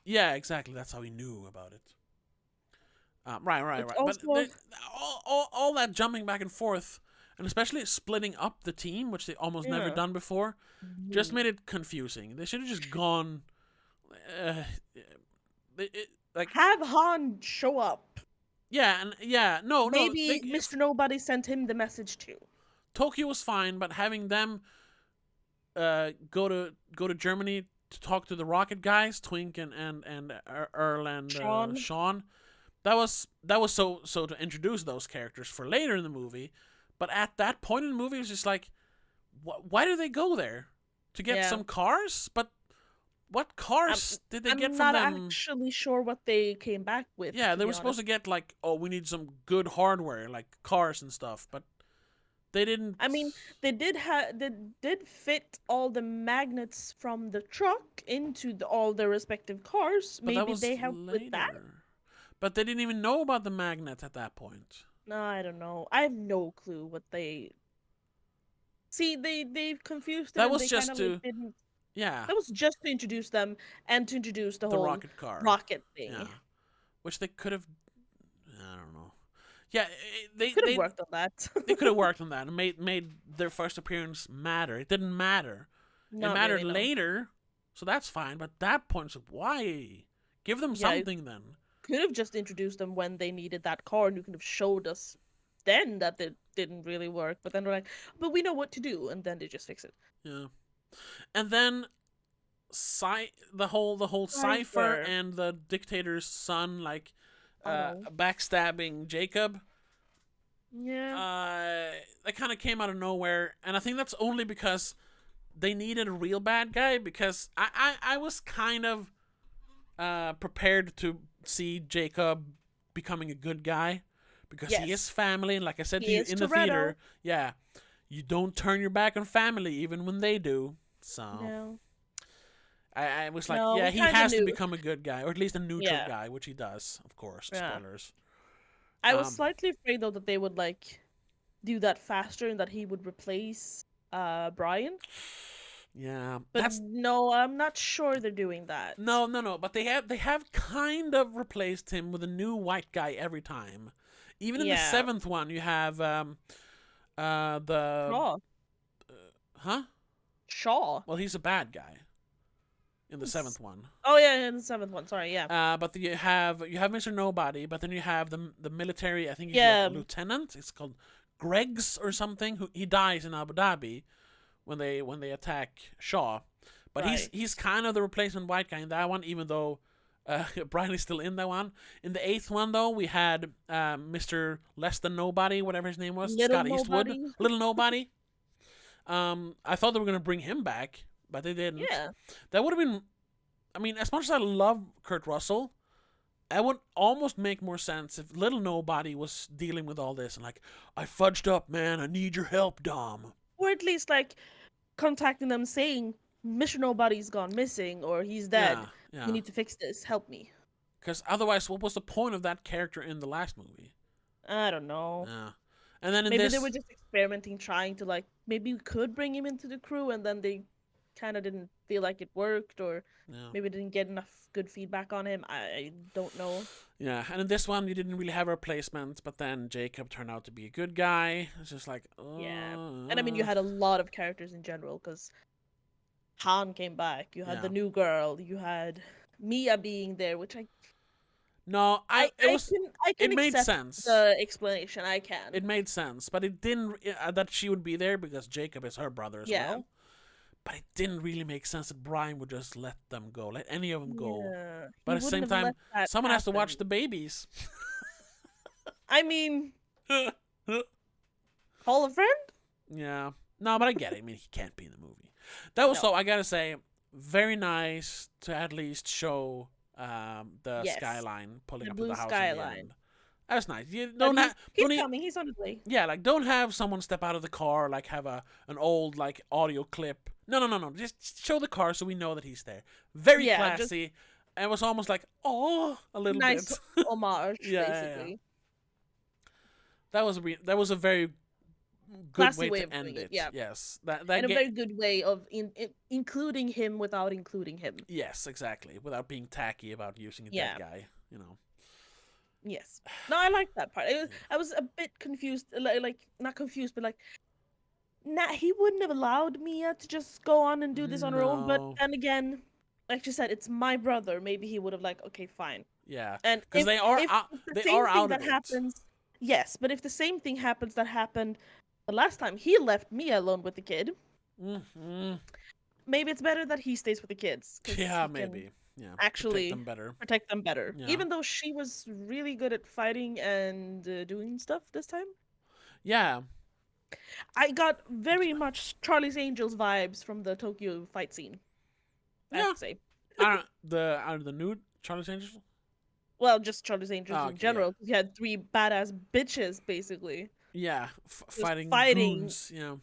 yeah, exactly. That's how he knew about it. Right, right, But right. But also, all that jumping back and forth, and especially splitting up the team, which they almost never yeah. done before, just made it confusing. They should have just gone. Uh, like Have Han show up. yeah, and yeah, no. Maybe Mr. Nobody sent him the message too. Tokyo was fine, but having them go to Germany to talk to the Rocket guys, Twink and Earl and Sean. Sean. That was so to introduce those characters for later in the movie, but at that point in the movie, it was just like, why do they go there to get Yeah. some cars? But what I'm cars did they get I'm from not them? actually sure what they came back with, Yeah, to they be were supposed honest. to get like, oh, we need some good hardware, like cars and stuff, but they didn't. I mean, they did fit all the magnets from the truck into all their respective cars. But that Maybe was they helped with that. later. But they didn't even know about the magnet at that point. No, I don't know. I have no clue what they see. They've confused it That and was they kind just of like to, didn't. yeah, That was just to introduce them and to introduce the the whole rocket car. rocket thing. Yeah, which they could have. I don't know. Yeah, they Could have they worked on that. they could have worked on that and made their first appearance matter. It didn't matter. It Not mattered really, no. later, so that's fine. But at that point, it's like, why? Give them Yeah, something then. could have just introduced them when they needed that car, and you could have showed us then that it didn't really work. But then they're like, but we know what to do, and then they just fix it. Yeah, and then the whole cipher Cipher. and the dictator's son like Oh no. backstabbing Jacob. Yeah. That kind of came out of nowhere, and I think that's only because they needed a real bad guy. Because I was kind of prepared to see Jacob becoming a good guy because he is Yes. family, and like I said to He you is in the Toretto. theater, yeah, you don't turn your back on family even when they do. So No. I was like, No, yeah, we he kind of has to knew. become a good guy, or at least a neutral Yeah. guy, which he does, of course. Yeah. Spoilers. I was Um, slightly afraid though that they would like do that faster and that he would replace Brian. yeah, But that's no, I'm not sure they're doing that. no. But they have kind of replaced him with a new white guy every time. Even in the Yeah. seventh one, you have the Shaw. huh? Shaw. Well, he's a bad guy in the Yes. seventh one. Oh yeah, in the seventh one. Sorry, yeah. But you have Mr. Nobody, but then you have the military. I think he's Yeah. like a lieutenant. It's called Greg's or something. Who he dies in Abu Dhabi when they attack Shaw. But he's Right. kind of the replacement white guy in that one, even though Brian is still in that one. In the eighth one, though, we had Mr. Less Than Nobody, whatever his name was, Little Scott Eastwood, nobody. Little Nobody. I thought they were gonna bring him back, but they didn't. Yeah. That would have been. I mean, as much as I love Kurt Russell, it would almost make more sense if Little Nobody was dealing with all this and like, I fudged up, man. I need your help, Dom. Or at least like contacting them saying Mr. Nobody's gone missing or he's Yeah, dead. yeah. We need to fix this. Help me. Because otherwise, what was the point of that character in the last movie? I don't know. Yeah. And then in Maybe this, they were just experimenting, trying to like maybe we could bring him into the crew, and then they kind of didn't feel like it worked, or yeah, maybe didn't get enough good feedback on him. I don't know. yeah. And in this one, you didn't really have a replacement, but then Jacob turned out to be a good guy. It's just like, Yeah, and I mean you had a lot of characters in general because Han came back. You had Yeah. the new girl. You had Mia being there, which No, I can it made accept sense. the explanation. I can. It made sense, but it didn't that she would be there because Jacob is her brother as Yeah. well. But it didn't really make sense that Brian would just let them go, let any of them go. Yeah. But He at the same wouldn't have time, let that someone has to watch happen. the babies. I mean, call a friend. Yeah. No, but I get it. I mean, he can't be in the movie. That was, No. so I gotta say, very nice to at least show the Yes. skyline pulling The up to the blue house skyline. in the end. That's nice. You But don't have he's don't coming. He's on his way. yeah, like don't have someone step out of the car, like have an old like audio clip. No. Just show the car so we know that he's there. Very Yeah, just classy. And it was almost like, oh, a little nice bit. homage, Yeah, basically. That was a very good Classy way way to of end doing it. it, yeah. Yes, that And a very good way of including him without including him. yes, exactly. Without being tacky about using a Yeah. dead guy, you know. Yes. No, I like that part. I was a bit confused, like not confused, but like, he wouldn't have allowed Mia to just go on and do this on her own. But No. then again, like you said, it's my brother. Maybe he would have like, okay, fine. Yeah, And because they are if out. the They same are thing out that of it. happens, yes, but if the same thing happens that happened the last time he left Mia alone with the kid, Mm-hmm. maybe it's better that he stays with the kids. 'Cause Yeah, he can maybe. Yeah, actually protect them better. protect them better. Yeah, Even though she was really good at fighting and doing stuff this time. yeah, I got very much Charlie's Angels vibes from the Tokyo fight scene. I yeah. have to say. Out of the new Charlie's Angels. Well, just Charlie's Angels Oh, in okay, yeah, general. You had three badass bitches, basically. yeah. Just Fighting fighting goons. Yeah,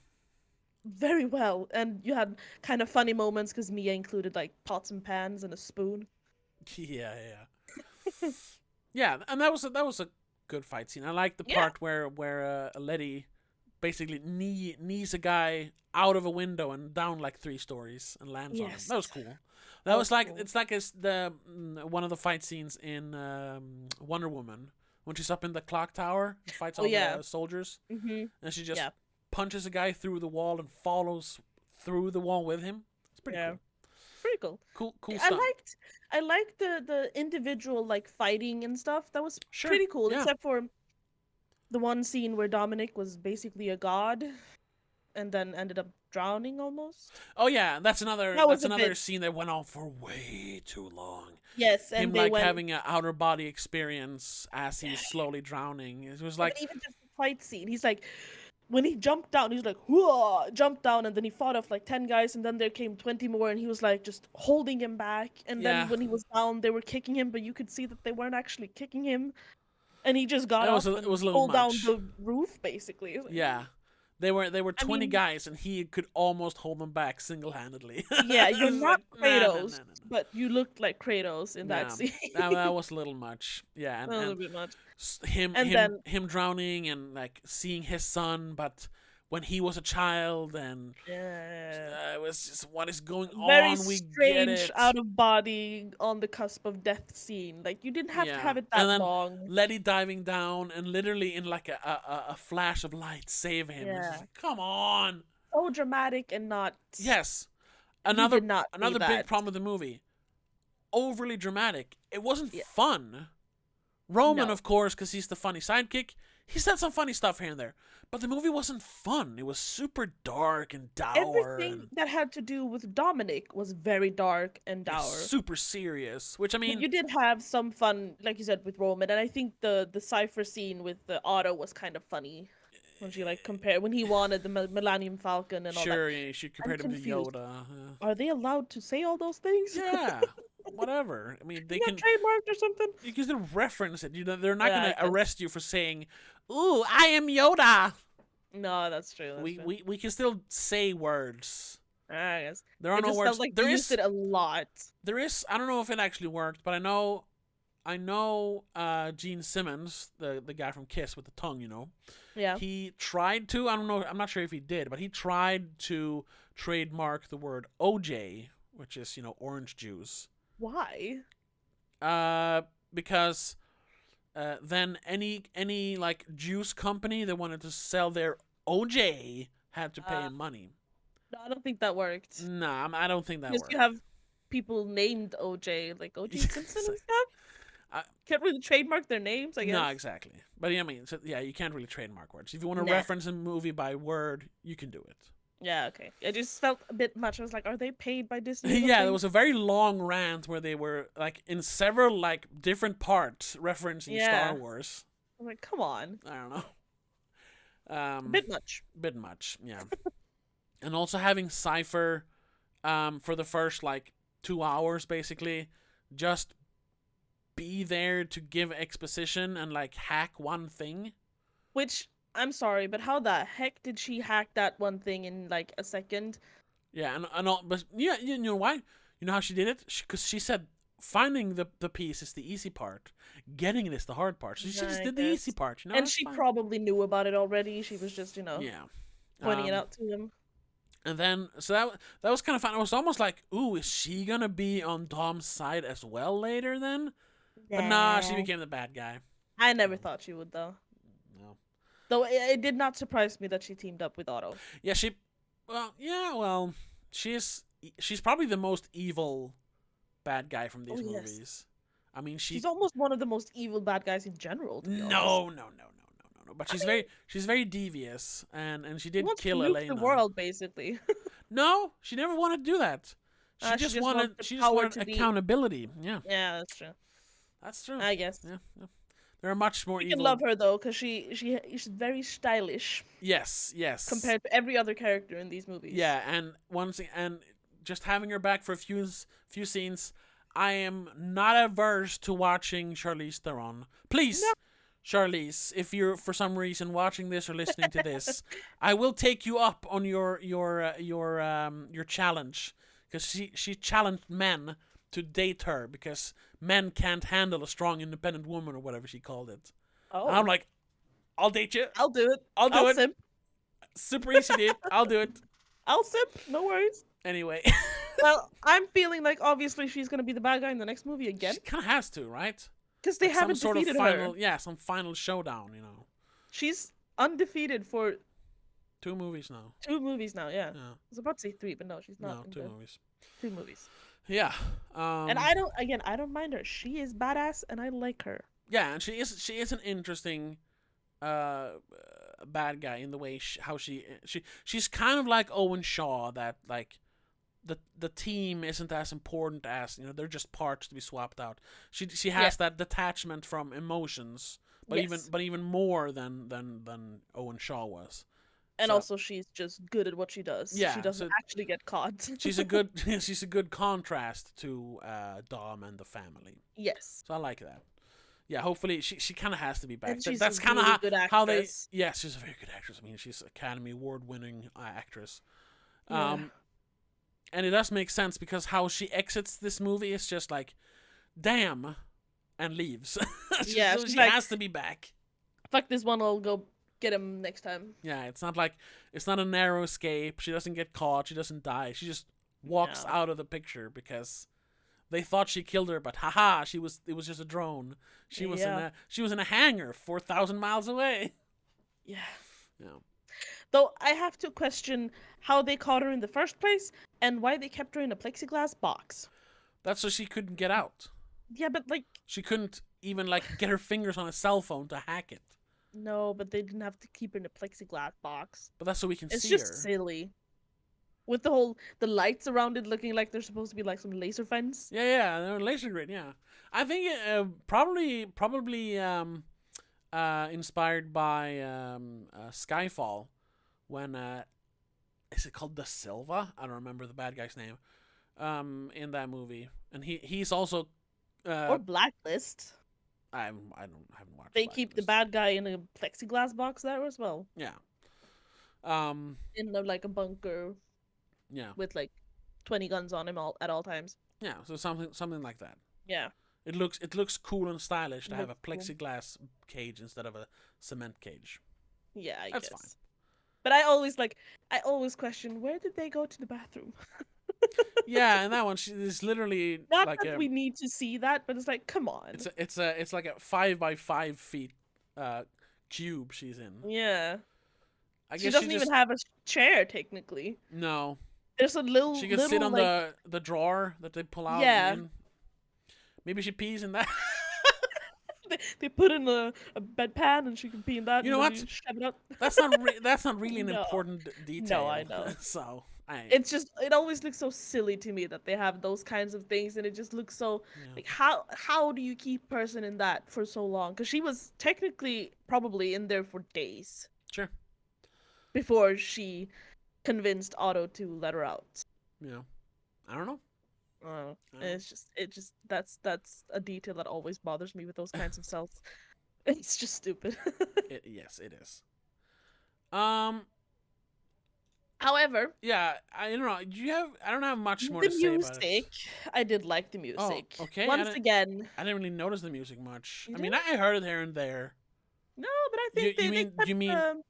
very well. And you had kind of funny moments because Mia included like pots and pans and a spoon. yeah, yeah. And that was a good fight scene. I like the Yeah. part where Letty basically knees a guy out of a window and down like 3 stories and lands on him. Yes. That was cool. That was like cool. it's like one of the fight scenes in Wonder Woman when she's up in the clock tower and fights Oh, all yeah. the soldiers, Mm-hmm. and she just Yeah. punches a guy through the wall and follows through the wall with him. It's pretty Yeah. cool. Pretty cool. Cool I stuff. liked the individual like fighting and stuff. That was Sure. pretty cool, Yeah. except for the one scene where Dominic was basically a god and then ended up drowning almost. Oh yeah, that's That was a another bit- scene that went on for way too long. Yes, and Him they like went having an outer body experience as he's slowly drowning. It was but like even just the fight scene. He's like when he jumped down, he's like, whoa, jumped down, and then he fought off like 10 guys, and then there came 20 more, and he was like just holding him back. And Yeah. then when he was down, they were kicking him, but you could see that they weren't actually kicking him. And he just got It up was a and little pulled down much. the roof, basically. It was like, yeah. They were 20 mean- guys and he could almost hold them back single-handedly. Yeah, It you're was not like, nah, nah, Kratos, nah, nah, nah. but you looked like Kratos in that Nah, scene. that was a little much. Yeah, That was a and bit much. him And then- him drowning and like seeing his son, but when he was a child, and Yeah. it was just what is going Very on. We get strange, it. out of body, on the cusp of death scene. Like you didn't have to Yeah. have it And that then long. Letty diving down and literally in like a flash of light save him. It's just Yeah. like, come on. So dramatic and not. Yes. You Another did not need another big that. problem with the movie. Overly dramatic. It wasn't Yeah. fun. Roman, No. of course, because he's the funny sidekick. he said some funny stuff here and there, but the movie wasn't fun. It was super dark and dour Everything and that had to do with Dominic was very dark and yeah, dour. super serious. Which I But mean, you did have some fun, like you said, with Roman, and I think the cipher scene with the Otto was kind of funny when she like compared when he wanted the Millennium Falcon and all that. sure, you should I'm compare them to confused. Yoda. Are they allowed to say all those things? Yeah, whatever. I mean, they Not can. trademarked or something? You can still reference it. You know, they're not Yeah, I gonna guess. arrest you for saying, "Ooh, I am Yoda." No, that's true. That's We true. we we can still say words. I guess There are it no just felt words. like they used it a lot. There is. I don't know if it actually worked, but I know. Gene Simmons, the guy from Kiss with the tongue. You know, Yeah. he tried to. I don't know. I'm not sure if he did, but he tried to trademark the word OJ, which is orange juice. Why? Because then any like juice company that wanted to sell their OJ had to pay him money. No, I don't think that worked. Nah, I don't think that Because worked. you have people named OJ, like OJ Simpson and stuff. I- Can't really trademark their names, I guess. No, exactly. But yeah, I mean, so, yeah, you can't really trademark words. If you want to Nah. reference a movie by word, you can do it. Yeah, okay. It just felt a bit much. I was like, are they paid by Disney? or Yeah, there something? was a very long rant where they were like in several like different parts referencing Yeah. Star Wars. I was like, come on. I don't know. A bit much. Bit much, yeah. And also having Cypher, for the first like 2 hours basically, just be there to give exposition and like hack one thing. Which, I'm sorry, but how the heck did she hack that one thing in like a second? Yeah, and all, but yeah, you know why? You know how she did it? Because she said finding the piece is the easy part, getting it is the hard part. So she just I did the easy guess. part. You know, And that's she fine. probably knew about it already. She was just, Yeah. pointing it out to him. And then so that was kind of fun. It was almost like, ooh, is she gonna be on Dom's side as well later then? But nah, she Nah. became the bad guy. I never thought she would, though. No. Though it did not surprise me that she teamed up with Otto. Yeah, well, she's probably the most evil bad guy from these Oh, yes. movies. I mean, She's almost one of the most evil bad guys in general, to be honest. No. But she's very devious, and she She did wants kill to nuke Elena. the world, basically. No, she never wanted to do that. She She just just wanted wants the she just power wanted to be- accountability. Yeah, Yeah, that's true. that's true. I guess. Yeah. There are much more You evil. can love her though, because she's very stylish Yes. compared to every other character in these movies. Yeah, and just having her back for a few scenes, I am not averse to watching Charlize Theron. Please, No. Charlize, if you're for some reason watching this or listening to this, I will take you up on your challenge, because she challenged men to date her because men can't handle a strong independent woman or whatever she called it. Oh, And I'm like, I'll date you. I'll do it. I'll do it. Simp. Super easy, dude. I'll do it. I'll simp. No worries. Anyway. Well, I'm feeling like obviously she's gonna be the bad guy in the next movie again, She kind of has to, right? because they Like haven't some sort of defeated final, her. yeah, some final showdown. She's undefeated for 2 movies now. 2 movies now. Yeah. Yeah, I was about to say 3, but no, she's not. no, in 2 the movies. 2 movies. Yeah, And I don't mind her. She is badass, and I like her. yeah, and she is an interesting bad guy in the way she's kind of like Owen Shaw, that like the team isn't as important as they're just parts to be swapped out. She has that detachment from emotions, but Yes. even more than Owen Shaw was. And So- also, she's just good at what she does. Yeah, She doesn't so- actually get caught. she's a good she's a good contrast to Dom and the family. Yes. So I like that. Yeah, hopefully she kind of has to be back. And she's That's a kind of really good how they. actress. Yes, she's a very good actress. I mean, she's Academy Award winning actress. Yeah. And it does make sense because how she exits this movie is just like, damn, and leaves. Yeah, so she's she like- has to be back. Fuck this one, I'll go get him next time. Yeah, it's not a narrow escape. She doesn't get caught. She doesn't die. She just walks No. out of the picture because they thought she killed her, but haha, it was just a drone. She was in a hangar 4,000 miles away. Yeah. Yeah. Though I have to question how they caught her in the first place and why they kept her in a plexiglass box. That's so she couldn't get out. Yeah, but like, She couldn't even like get her fingers on a cell phone to hack it. No, but they didn't have to keep her in a plexiglass box. But that's so we can It's see just her. silly. With the lights around it looking like they're supposed to be like some laser fence. Yeah, they're laser grid. Yeah, I think probably inspired by Skyfall when is it called Da Silva? I don't remember the bad guy's name. In that movie, and he's also Or Blacklist. I haven't watched They keep the Blacklist. bad guy in a plexiglass box there as well. Yeah. Um. In like a bunker Yeah. with like 20 guns on him at all times. Yeah. So something like that. Yeah. It looks cool and stylish to have a Looks cool. plexiglass cage instead of a cement cage. Yeah, I That's guess. fine. But I always question, where did they go to the bathroom? Yeah, and that one is literally Not like that we need to see that, but it's like, come on. it's like a 5 by 5 feet uh cube she's in. Yeah. I She guess she doesn't even just have a chair technically. no. There's a She could sit little on like the drawer that they pull out and yeah. in. Maybe she pees in that. They put in a bedpan and she can pee in that You and know then what? you shove it up. That's not really an No. important No, I detail. know. So It's just it always looks so silly to me that they have those kinds of things and it just looks so yeah. like how do you keep a person in that for so long? Because she was technically probably in there for days Sure. before she convinced Otto to let her out. Yeah. I don't know. It's just that's a detail that always bothers me with those kinds of cells. It's just stupid. Yes, it is. Um. However, Yeah. I don't know. Do you have? I don't have much more the to say about it. music, I did like the Oh, music. okay. Once again, I didn't really notice the music much. you I mean, did? I heard it here and there. No, but I You think you they mean kept you mean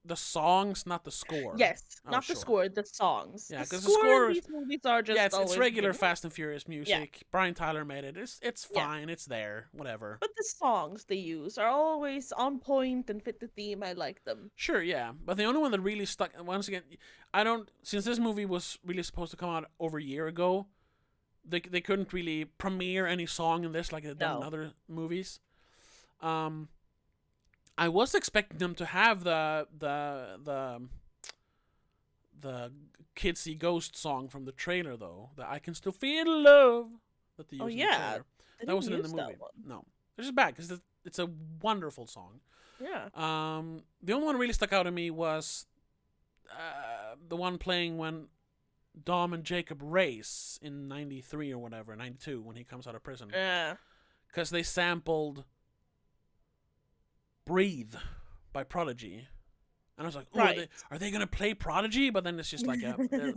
the songs, not the score? yes, Oh, not the sure. score, the songs. Yeah, The because the score in score, these movies are yeah, just it's always regular good. Fast and Furious Yeah, music. Brian Tyler made it. It's yeah. fine. It's there. Whatever. But the songs they use are always on point and fit the theme. I like them. Sure, yeah, but the only one that really stuck. Once again, I don't. Since this movie was really supposed to come out over a year ago, they couldn't really premiere any song in this like they've done in No. other movies. Um, I was expecting them to have the Kids See Ghost song from the trailer though. The I Can Still Feel Love that they Oh use in the yeah, trailer. they That didn't wasn't in the use movie. that one. No, which is bad because it's a wonderful song. Yeah. The only one that really stuck out to me was the one playing when Dom and Jacob race in '93 or whatever, '92 when he comes out of prison, Yeah. because they sampled "Breathe" by Prodigy, and I was like, "Oh, Right. are they gonna play Prodigy?" But then it's just like a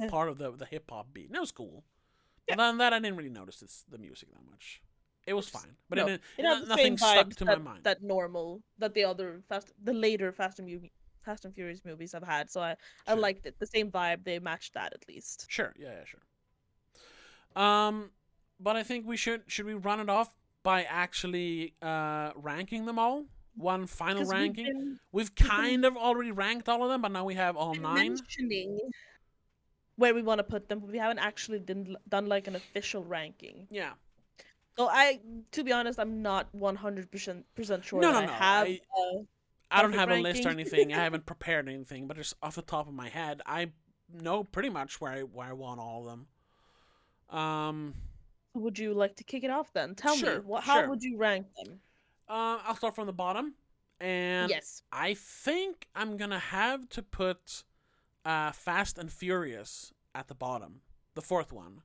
part of the hip hop beat. And it was cool. Yeah. Other than that, I didn't really notice the music that much. It was fine, but No, it had the nothing same stuck vibes to that my mind. the later Fast and Furious movies have had. So I Sure. liked it. The same vibe. They matched that at least. Sure, yeah, sure. But I think we should we run it off by actually ranking them all? One final 'Cause ranking. We've been kind of already ranked all of them, but now we have all 9. mentioning where we want to put them, but we haven't actually done like an official ranking. Yeah. So to be honest, I'm not 100% sure No, that no, I no. have I don't perfect have a list or ranking. anything. I haven't prepared anything, but just off the top of my head, I know pretty much where I want all of them. Would you like to kick it off then? Tell me, Sure, how sure. would you rank them? I'll start from the bottom, and Yes. I think I'm gonna have to put Fast and Furious at the bottom, the fourth one.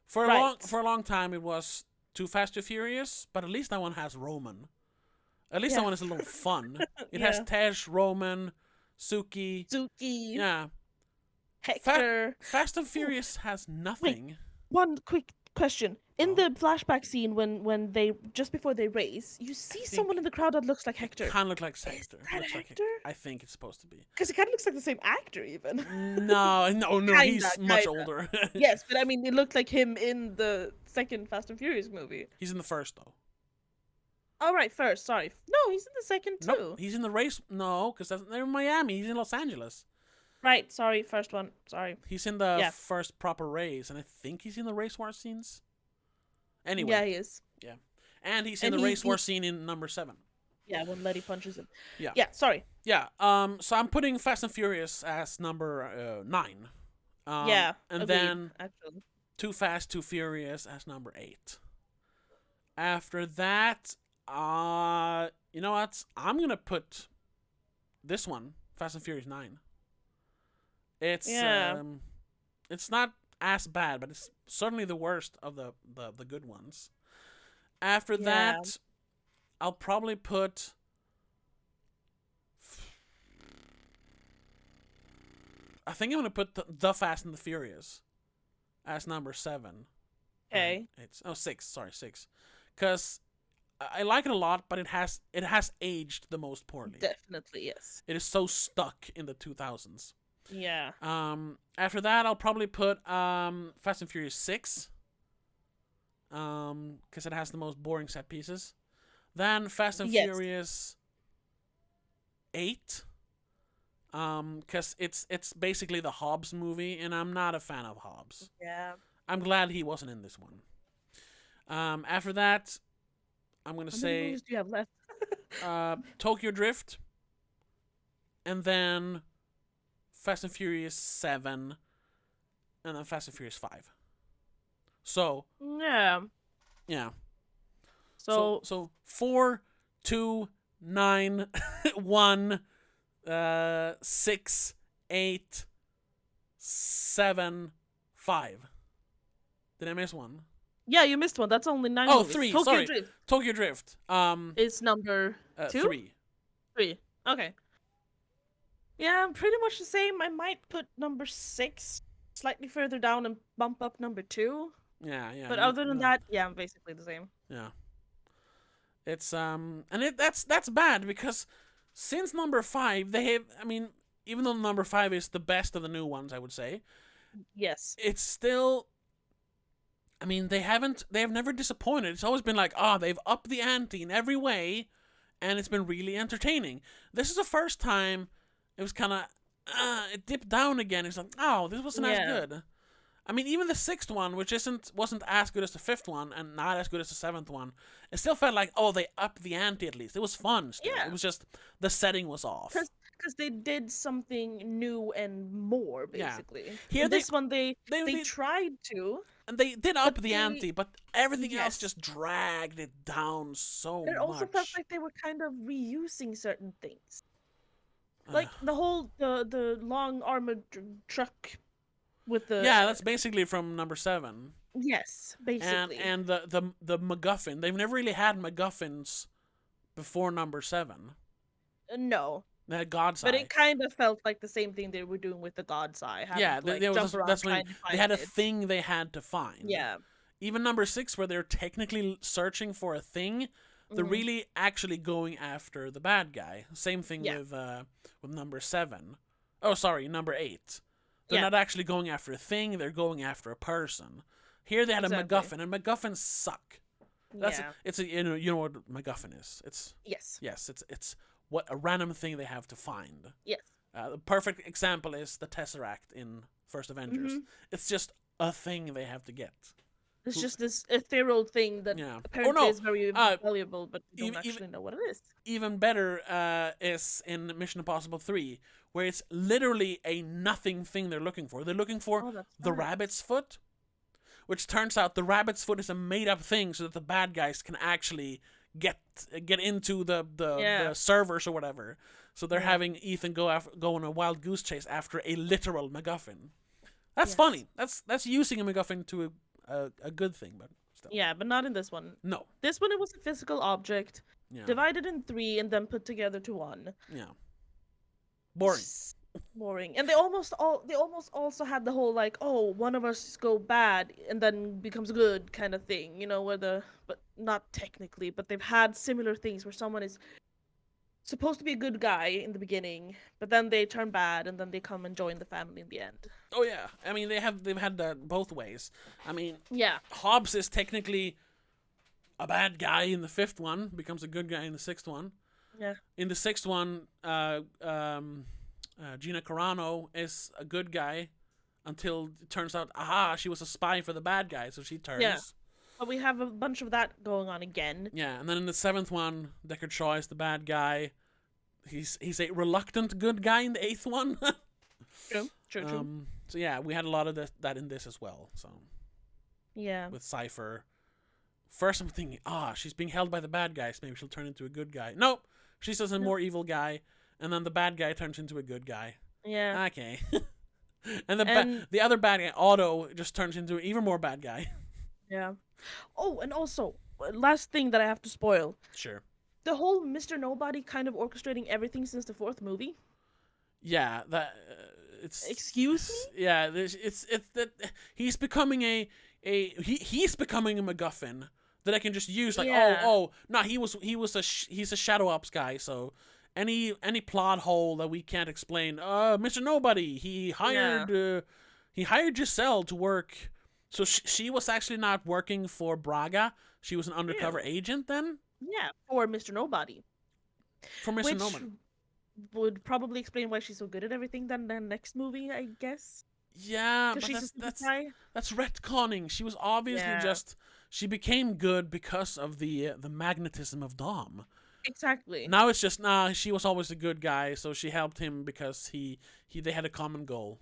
For Right. a long time, it was Too Fast, Too Furious, but at least that one has Roman. At least Yeah. that one is a little fun. It Yeah. has Tej, Roman, Suki. Suki, Yeah. Hector. Fast and Furious has nothing. One quick question. In Oh. the flashback scene when they just before they race, you see think someone in the crowd that looks like Hector. Kind of look like Hector. that Looks like Hector? I think it's supposed to be. Because it kind of looks like the same actor even. No, he's much Kinda. older. Yes, but I mean, it looked like him in the second Fast and Furious movie. He's in the first though. Oh, right, first, sorry. No, he's in the second too. Nope, he's in the race. No, because they're in Miami. He's in Los Angeles. Right, sorry, first one. Sorry. He's in the Yeah. first proper race, and I think he's in the race war scenes. Anyway, Yeah, he is. and he's in And the he- race war scene in number 7. Yeah, when Letty punches him. Yeah. Yeah, sorry. Yeah. So I'm putting Fast and Furious as number 9. Yeah, And agreed, then actually. Too Fast, Too Furious as number 8. After that, you know what? I'm gonna put this one, Fast and Furious 9. It's Yeah. it's not as bad, but it's certainly the worst of the good ones. After Yeah. that, I'll probably put. I think I'm gonna put the Fast and the Furious as number 7. And Okay. it's 6. Sorry, 6, because I like it a lot, but it has aged the most poorly. Definitely, yes. It is so stuck in the 2000s. Yeah. After that, I'll probably put Fast and Furious 6, because it has the most boring set pieces. Then Fast and Yes. Furious 8, because it's basically the Hobbs movie, and I'm not a fan of Hobbs. Yeah. I'm glad he wasn't in this one. After that, I'm gonna How many say movies do you have left? Tokyo Drift, and then Fast and Furious 7, and then Fast and Furious 5. So Yeah. yeah, so So, so 4, 2, 9, 1, 6, 8, 7, 5. Did I miss one? yeah, you missed one. That's only 9 Oh, movies. 3. Tokyo Sorry, Drift Tokyo Drift. is number 2? 3. 3. Okay. Yeah, I'm pretty much the same. I might put number 6 slightly further down and bump up number 2. Yeah, yeah. But other than that, yeah, I'm basically the same. Yeah. It's and that's bad because since number 5 they have. I mean, even though number 5 is the best of the new ones, I would say Yes. it's still. I mean, they have never disappointed. It's always been like, they've upped the ante in every way, and it's been really entertaining. This is the first time it was kind of, it dipped down again. It's like, this wasn't as good. I mean, even the 6th one, which wasn't as good as the 5th one, and not as good as the 7th one, it still felt like, they upped the ante at least. It was fun still. Yeah. It was just, the setting was off. Because they did something new and more, basically. Yeah. Here this one, they tried to. And they did up the they, ante, but everything else yes. just dragged it down so much. It also felt like they were kind of reusing certain things. Like the whole the long armored truck with the that's basically from number 7. Yes, basically. And the MacGuffin. They've never really had MacGuffins before number 7. No. They had God's Eye. But it kind of felt like the same thing they were doing with the God's Eye. That's when they had a thing they had to find. Yeah. Even number 6, where they're technically searching for a thing, they're really actually going after the bad guy. Same thing with number 7. Oh, sorry, number 8. They're not actually going after a thing; they're going after a person. Here they had a MacGuffin, and MacGuffins suck. It's a you know what MacGuffin is. It's it's what a random thing they have to find. Yes. The perfect example is the Tesseract in First Avengers. It's just a thing they have to get. It's just this ethereal thing that apparently is very valuable, but you don't actually know what it is. Even better is in Mission Impossible 3, where it's literally a nothing thing they're looking for. They're looking for the rabbit's foot, which turns out the rabbit's foot is a made-up thing so that the bad guys can actually get into the servers or whatever. So they're having Ethan go on a wild goose chase after a literal MacGuffin. That's funny. That's using a MacGuffin to a good thing, but still. Yeah, but not in this one. No. This one, it was a physical object, divided in 3 and then put together to 1. Yeah. Boring. Boring. And they almost also had the whole like, one of us go bad and then becomes good kind of thing, but not technically, but they've had similar things where someone is supposed to be a good guy in the beginning, but then they turn bad and then they come and join the family in the end. Oh yeah, I mean they've had that both ways. I mean, yeah, Hobbs is technically a bad guy in the 5th one, becomes a good guy in the 6th one. Yeah. In the 6th one, Gina Carano is a good guy until it turns out, she was a spy for the bad guy, so she turns. Yeah. But we have a bunch of that going on again. Yeah, and then in the 7th one, Deckard Shaw is the bad guy. He's a reluctant good guy in the 8th one. True. So yeah, we had a lot of that in this as well. So Yeah. with Cypher, first I'm thinking, she's being held by the bad guys. Maybe she'll turn into a good guy. Nope, she's just a more evil guy, and then the bad guy turns into a good guy. Yeah. Okay. And the other bad guy, Otto, just turns into an even more bad guy. Yeah. Oh, and also, last thing that I have to spoil. Sure. The whole Mr. Nobody kind of orchestrating everything since the 4th movie. Yeah, that it's. Excuse me? Yeah, it's that he's becoming he's becoming a MacGuffin that I can just use. Like, Yeah. no, he's a Shadow Ops guy. So any plot hole that we can't explain, Mr. Nobody, he hired Giselle to work. So she was actually not working for Braga. She was an undercover agent then. Yeah, for Mr. Nobody. For Mr. Nobody. Would probably explain why she's so good at everything than the next movie, I guess. Yeah, but She's that's retconning. She was obviously she became good because of the magnetism of Dom. Exactly. Now it's just she was always a good guy, so she helped him because they had a common goal.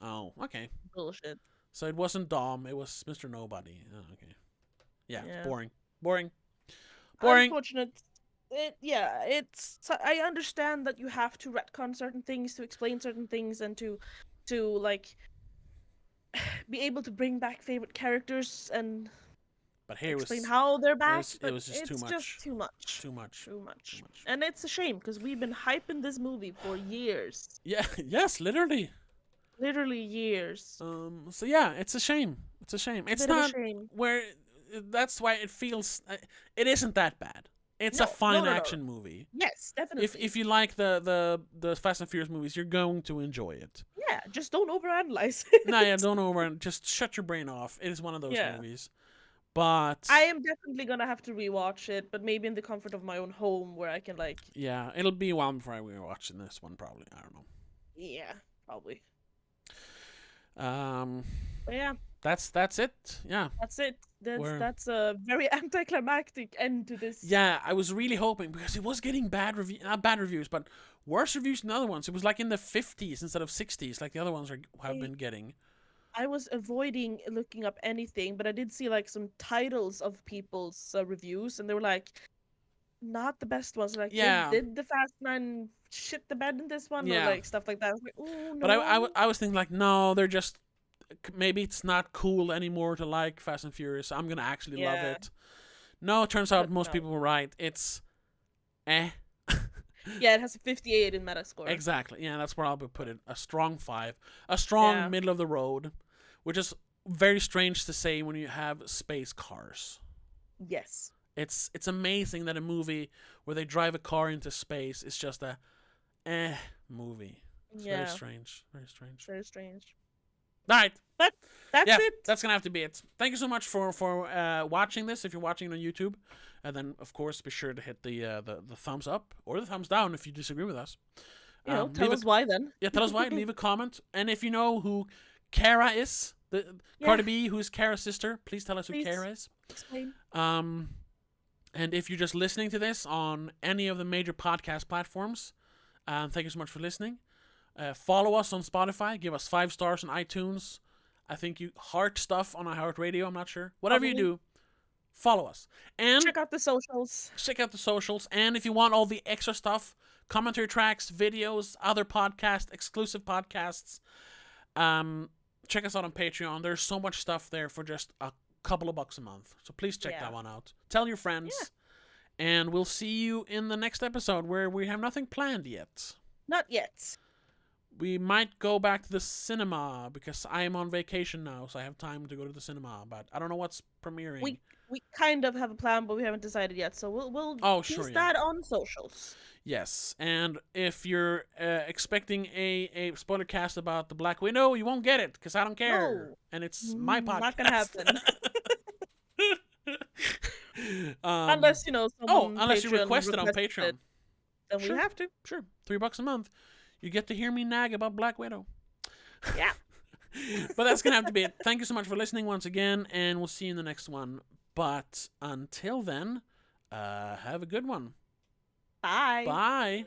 Oh, okay. Bullshit. So it wasn't Dom, it was Mr. Nobody. Oh, okay. Yeah, it's boring. Unfortunate. I understand that you have to retcon certain things to explain certain things and to like be able to bring back favorite characters and explain how they're back. It was just too much. Just too much. Too much. And it's a shame because we've been hyping this movie for years. Yeah. Yes. Literally Years. So yeah, it's a shame. It's not a shame. where. That's why it feels. It isn't that bad. It's a fine action movie. Yes, definitely. If you like the Fast and Furious movies, you're going to enjoy it. Yeah, just don't overanalyze it. Don't just shut your brain off. It is one of those movies. But I am definitely gonna have to rewatch it, but maybe in the comfort of my own home where I can Yeah, it'll be a while before I rewatch this one. Probably, I don't know. Yeah, probably. But yeah. That's it. Yeah. That's it. That's a very anticlimactic end to this. Yeah, I was really hoping because it was getting not bad reviews, but worse reviews than other ones. It was like in the 50s instead of 60s, like the other ones have been getting. I was avoiding looking up anything, but I did see some titles of people's reviews, and they were not the best ones. Did the Fast 9 shit the bed in this one? Yeah. Or stuff like that. I was like, oh no. But I was thinking no, they're just. Maybe it's not cool anymore to like Fast and Furious. I'm gonna actually love it. No, it turns out most people were right. It's Yeah, it has a 58 in Metascore. Exactly. Yeah, that's where I'll put it. A strong 5. A strong middle of the road, which is very strange to say when you have space cars. Yes. It's amazing that a movie where they drive a car into space is just a movie. It's very strange. Very strange. Very strange. All right. But that's it. That's going to have to be it. Thank you so much for watching this if you're watching it on YouTube. And then, of course, be sure to hit the thumbs up or the thumbs down if you disagree with us. Tell us why then. Yeah, tell us why. Leave a comment. And if you know who Kara is, Cardi B, who is Kara's sister, please tell us who Kara is. Explain. And if you're just listening to this on any of the major podcast platforms, thank you so much for listening. Follow us on Spotify. Give us 5 stars on iTunes. I think you heart stuff on iHeartRadio. I'm not sure. Whatever you do, follow us. And check out the socials. And if you want all the extra stuff, commentary tracks, videos, other podcasts, exclusive podcasts, check us out on Patreon. There's so much stuff there for just a couple of bucks a month. So please check that one out. Tell your friends. Yeah. And we'll see you in the next episode where we have nothing planned yet. Not yet. We might go back to the cinema because I am on vacation now, so I have time to go to the cinema. But I don't know what's premiering. We kind of have a plan, but we haven't decided yet. So we'll tease that on socials. Yes, and if you're expecting a spoiler cast about the Black Widow, you won't get it because I don't care, and it's my podcast. Not gonna happen. Unless unless you request it on Patreon, then we have to. Sure, $3 a month. You get to hear me nag about Black Widow. Yeah. But that's gonna have to be it. Thank you so much for listening once again, and we'll see you in the next one. But until then, have a good one. Bye. Bye.